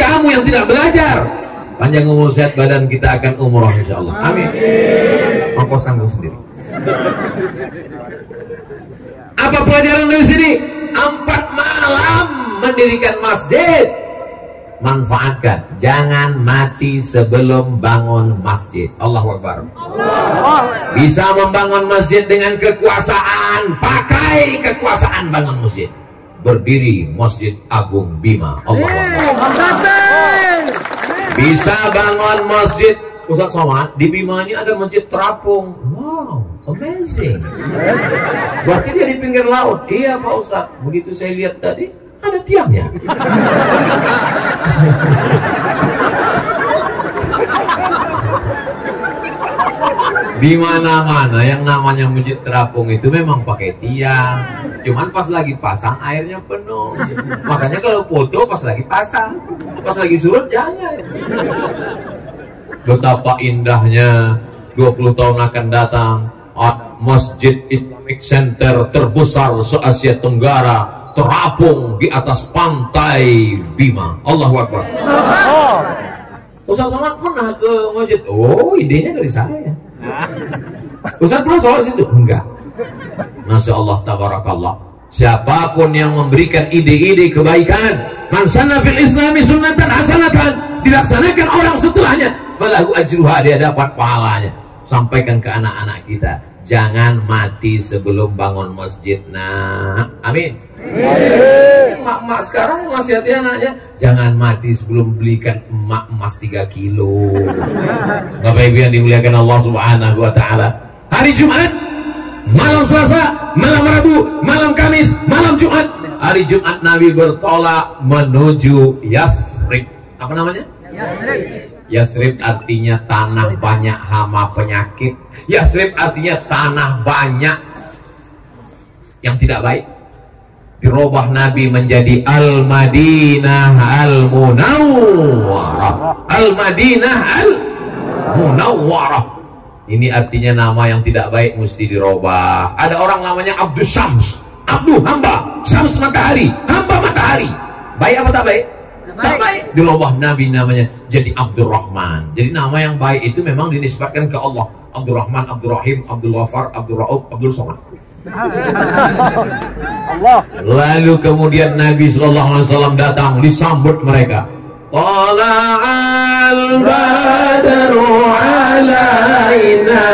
Kamu yang tidak belajar. Panjang umur sehat badan, kita akan umroh insyaallah. Amin. Ongkos tanggung sendiri. Apa pelajaran dari sini? 4 malam mendirikan masjid, manfaatkan. Jangan mati sebelum bangun masjid. Allahu Akbar. Bisa membangun masjid dengan kekuasaan, pakai kekuasaan bangun masjid. Berdiri Masjid Agung Bima. Allahu Akbar. Bisa bangun masjid. Ustaz Somad, di Bima ini ada masjid terapung. Wow, amazing. Berarti dia di pinggir laut. Iya Pak Ustaz. Begitu saya lihat tadi, ada tiangnya. Di mana-mana yang namanya masjid terapung itu memang pakai tiang. Cuman pas lagi pasang airnya penuh. Makanya kalau foto pas lagi pasang, pas lagi surut jangan. Betapa indahnya 20 tahun akan datang Masjid Islamic Center terbesar se-Asia Tenggara terapung di atas pantai Bima. Allahu Akbar. Ustaz Somad pernah ke masjid? Oh, idenya dari saya. Ustaz pernah sholat situ? Enggak. Masya Allah, tabarakallah. Siapapun yang memberikan ide-ide kebaikan, man sanna fil islami sunnatan hasanatan, dilaksanakan orang setelahnya, falahu ajruha, dia dapat pahalanya. Sampaikan ke anak-anak kita, jangan mati sebelum bangun masjid. Nah, amin. Emak-emak sekarang nasihati anaknya, jangan mati sebelum belikan emas 3 kilo. Bapak Ibu yang dimuliakan Allah Subhanahu wa taala. Hari Jumat, malam Selasa, malam Rabu, malam Kamis, malam Jumat. Hari Jumat Nabi bertolak menuju Yasrib. Apa namanya? Yasrib artinya tanah banyak hama penyakit. Yasrib artinya tanah banyak yang tidak baik. Dirubah Nabi menjadi Al-Madinah Al-Munawwarah. Al-Madinah Al-Munawwarah. Ini artinya nama yang tidak baik mesti dirubah. Ada orang namanya Abdul Syams, Abdul hamba, Syams matahari, hamba matahari. Baik apa tak baik? Tak baik. Dirubah Nabi namanya jadi Abdul Rahman. Jadi nama yang baik itu memang dinisbatkan ke Allah. Abdul Rahman, Abdul Rahim, Abdul Ghafar, Abdul Rauf, Abdul Somad. Lalu kemudian Nabi SAW datang, disambut mereka. Tala'al badru alaina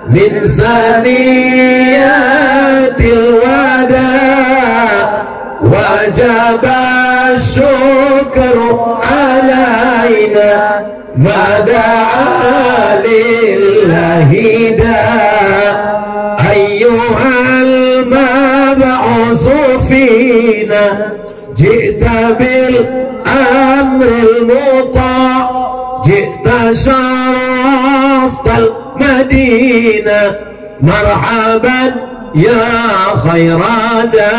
min saniyatil wada wajaba syukru alaina mada'a lillahi da ayyuhal mab'usu fina ji'ta bil amril muta' ji'ta syaraftal madinah marhaban ya khairada.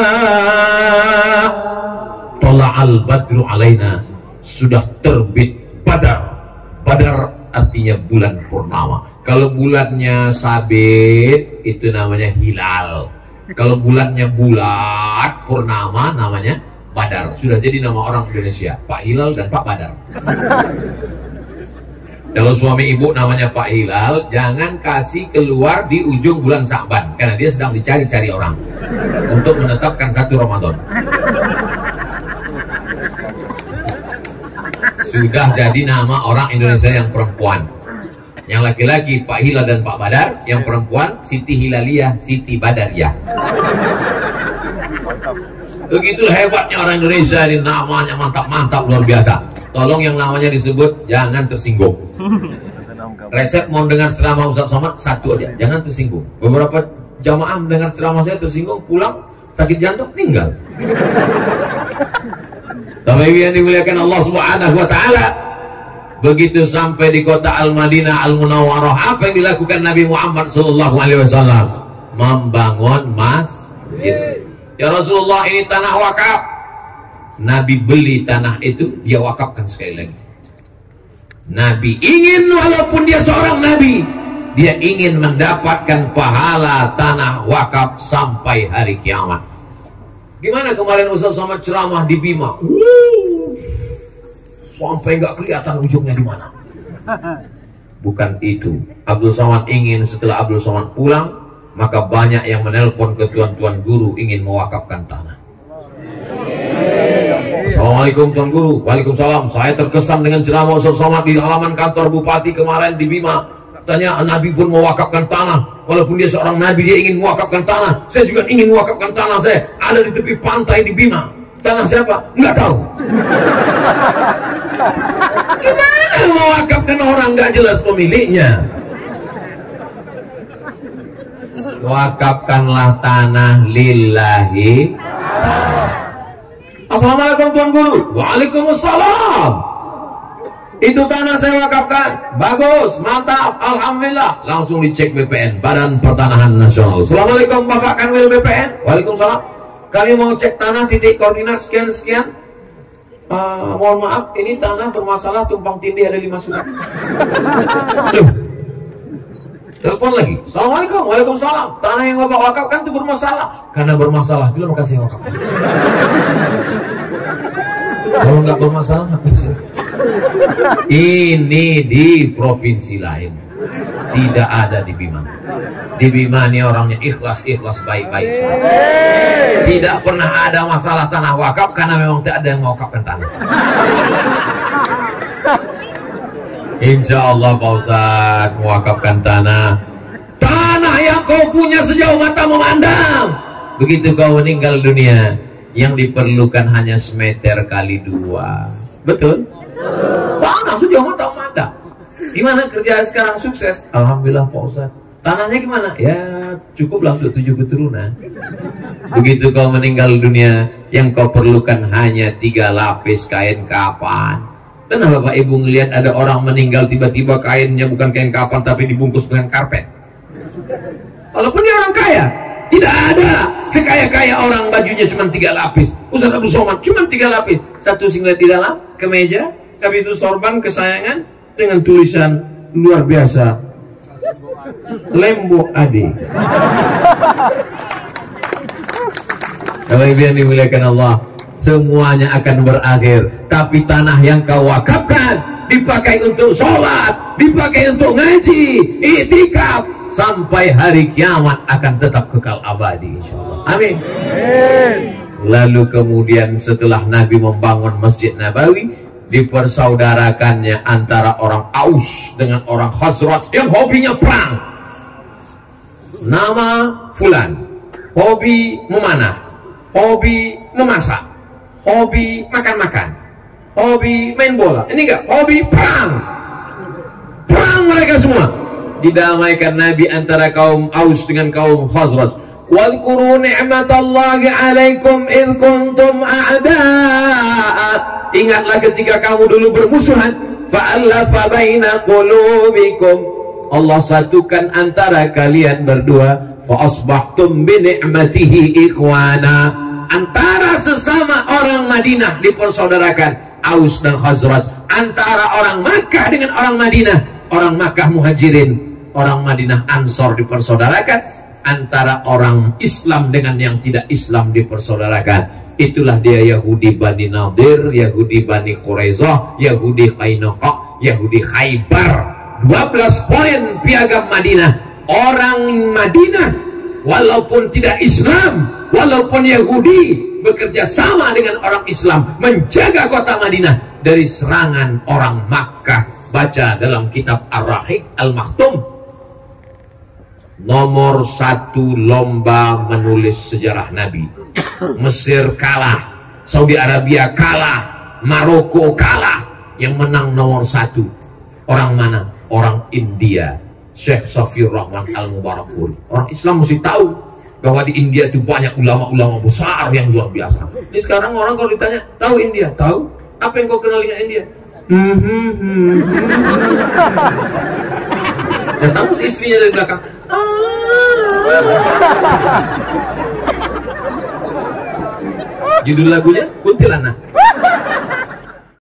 Tala'al badru alaina, sudah terbit Badar. Badar artinya bulan purnama. Kalau bulannya sabit itu namanya hilal. Kalau bulannya bulat purnama namanya Badar. Sudah jadi nama orang Indonesia, Pak Hilal dan Pak Badar. Kalau suami ibu namanya Pak Hilal, jangan kasih keluar di ujung bulan Sa'ban, karena dia sedang dicari-cari orang untuk menetapkan 1 Ramadan. Sudah jadi nama orang Indonesia yang perempuan. Yang laki-laki Pak Hilal dan Pak Badar, yang perempuan Siti Hilaliyah, Siti Badariyah. Begitu hebatnya orang Indonesia ini, namanya mantap-mantap luar biasa. Tolong yang namanya disebut jangan tersinggung. Resep mau dengar ceramah Ustaz Somad satu aja, jangan tersinggung. Beberapa jamaah mendengar ceramah saya tersinggung, pulang sakit jantung, meninggal. Bapak Ibu yang dimuliakan Allah Subhanahu wa taala, begitu sampai di kota Al-Madinah Al-Munawwarah, apa yang dilakukan Nabi Muhammad SAW? Membangun masjid. Ya Rasulullah, ini tanah wakaf. Nabi beli tanah itu, dia wakafkan sekali lagi. Nabi ingin, walaupun dia seorang Nabi, dia ingin mendapatkan pahala tanah wakaf sampai hari kiamat. Gimana kemarin Ustaz Somad ceramah di Bima? Sampai nggak kelihatan ujungnya di mana. Bukan itu. Abdul Somad ingin setelah Abdul Somad pulang, maka banyak yang menelpon ke tuan-tuan guru ingin mewakafkan tanah. Assalamualaikum Tuan Guru. Waalaikumsalam. Saya terkesan dengan ceramah Ustaz Somad di halaman kantor Bupati kemarin di Bima. Katanya Nabi pun mewakafkan tanah. Walaupun dia seorang Nabi, dia ingin mewakafkan tanah. Saya juga ingin mewakafkan tanah saya. Ada di tepi pantai di Bima. Tanah siapa? Nggak tahu. Gimana mewakafkan orang nggak jelas pemiliknya? Wakafkanlah tanah lillahi. Assalamualaikum Tuan Guru. Waalaikumsalam. Itu tanah saya wakafkan. Bagus, mantap, alhamdulillah. Langsung dicek BPN, Badan Pertanahan Nasional. Assalamualaikum Bapak Kanwil BPN. Waalaikumsalam. Kami mau cek tanah titik koordinat sekian-sekian. Mohon maaf, ini tanah bermasalah, tumpang tindih ada 5 surat. Telepon lagi. Assalamualaikum. Waalaikumsalam. Tanah yang Bapak wakafkan itu bermasalah. Karena bermasalah itu maka saya wakafkan. Kalau nggak bermasalah apa sih? Ini di provinsi lain, tidak ada di Bima. Di Bima ini orangnya ikhlas baik-baik saja. Tidak pernah ada masalah tanah wakaf karena memang tidak ada yang mewakafkan tanah. Insya Allah Pak Ustadz mewakafkan tanah yang kau punya sejauh mata memandang. Begitu kau meninggal dunia, yang diperlukan hanya semeter kali 2. Betul? Tanah sejauh mata memandang. Gimana kerja sekarang sukses? Alhamdulillah Pak Ustadz. Tanahnya gimana? Ya cukuplah untuk 7 keturunan. Begitu kau meninggal dunia, yang kau perlukan hanya 3 lapis kain kapan. Dan Bapak Ibu ngelihat ada orang meninggal tiba-tiba kainnya bukan kain kapan tapi dibungkus dengan karpet. Walaupun dia orang kaya, tidak ada sekaya-kaya orang bajunya cuma 3 lapis. Ustaz Abdul Somad cuma 3 lapis. Satu singlet di dalam, kemeja, habis itu sorban kesayangan dengan tulisan luar biasa, Lembo Ade. Kalau ibu yang dimuliakan Allah, semuanya akan berakhir. Tapi tanah yang kau wakafkan dipakai untuk sholat, dipakai untuk ngaji, i'tikaf, sampai hari kiamat akan tetap kekal abadi insyaallah. Amin. Lalu kemudian setelah Nabi membangun Masjid Nabawi, dipersaudarakannya antara orang Aus dengan orang Khazraj yang hobinya perang. Nama fulan, hobi memanah, hobi memasak, hobi makan-makan, hobi main bola. Ini enggak, hobi perang. Perang mereka semua. Didamaikan Nabi antara kaum Aus dengan kaum Khazraj. Wadhkuru ni'matallahi 'alaikum id kuntum a'da'a. Ingatlah ketika kamu dulu bermusuhan, fa'alafa baina qulubikum. Allah satukan antara kalian berdua, fa asbahtum bi ni'matihi ikhwana. Antara sesama orang Madinah dipersaudarakan, Aus dan Khazraj. Antara orang Makkah dengan orang Madinah, orang Makkah Muhajirin, orang Madinah Ansor dipersaudarakan. Antara orang Islam dengan yang tidak Islam dipersaudarakan. Itulah dia Yahudi Bani Nadir, Yahudi Bani Quraizah, Yahudi Qainuqa, Yahudi Khaybar. 12 poin piagam Madinah. Orang Madinah walaupun tidak Islam, walaupun Yahudi, bekerja sama dengan orang Islam menjaga kota Madinah dari serangan orang Makkah. Baca dalam kitab Ar-Rahiq Al-Maktum. Nomor 1 lomba menulis sejarah Nabi. Mesir kalah, Saudi Arabia kalah, Maroko kalah. Yang menang nomor 1 orang mana? Orang India, Syekh Safiur Rahman Al-Mubarakfuri. Orang Islam mesti tahu bahwa di India itu banyak ulama-ulama besar yang luar biasa. Ini sekarang orang kalau ditanya, tahu India? Tahu? Apa yang kau kenal dengan India? Datang istrinya dari belakang. Judul lagunya Kuntilanak.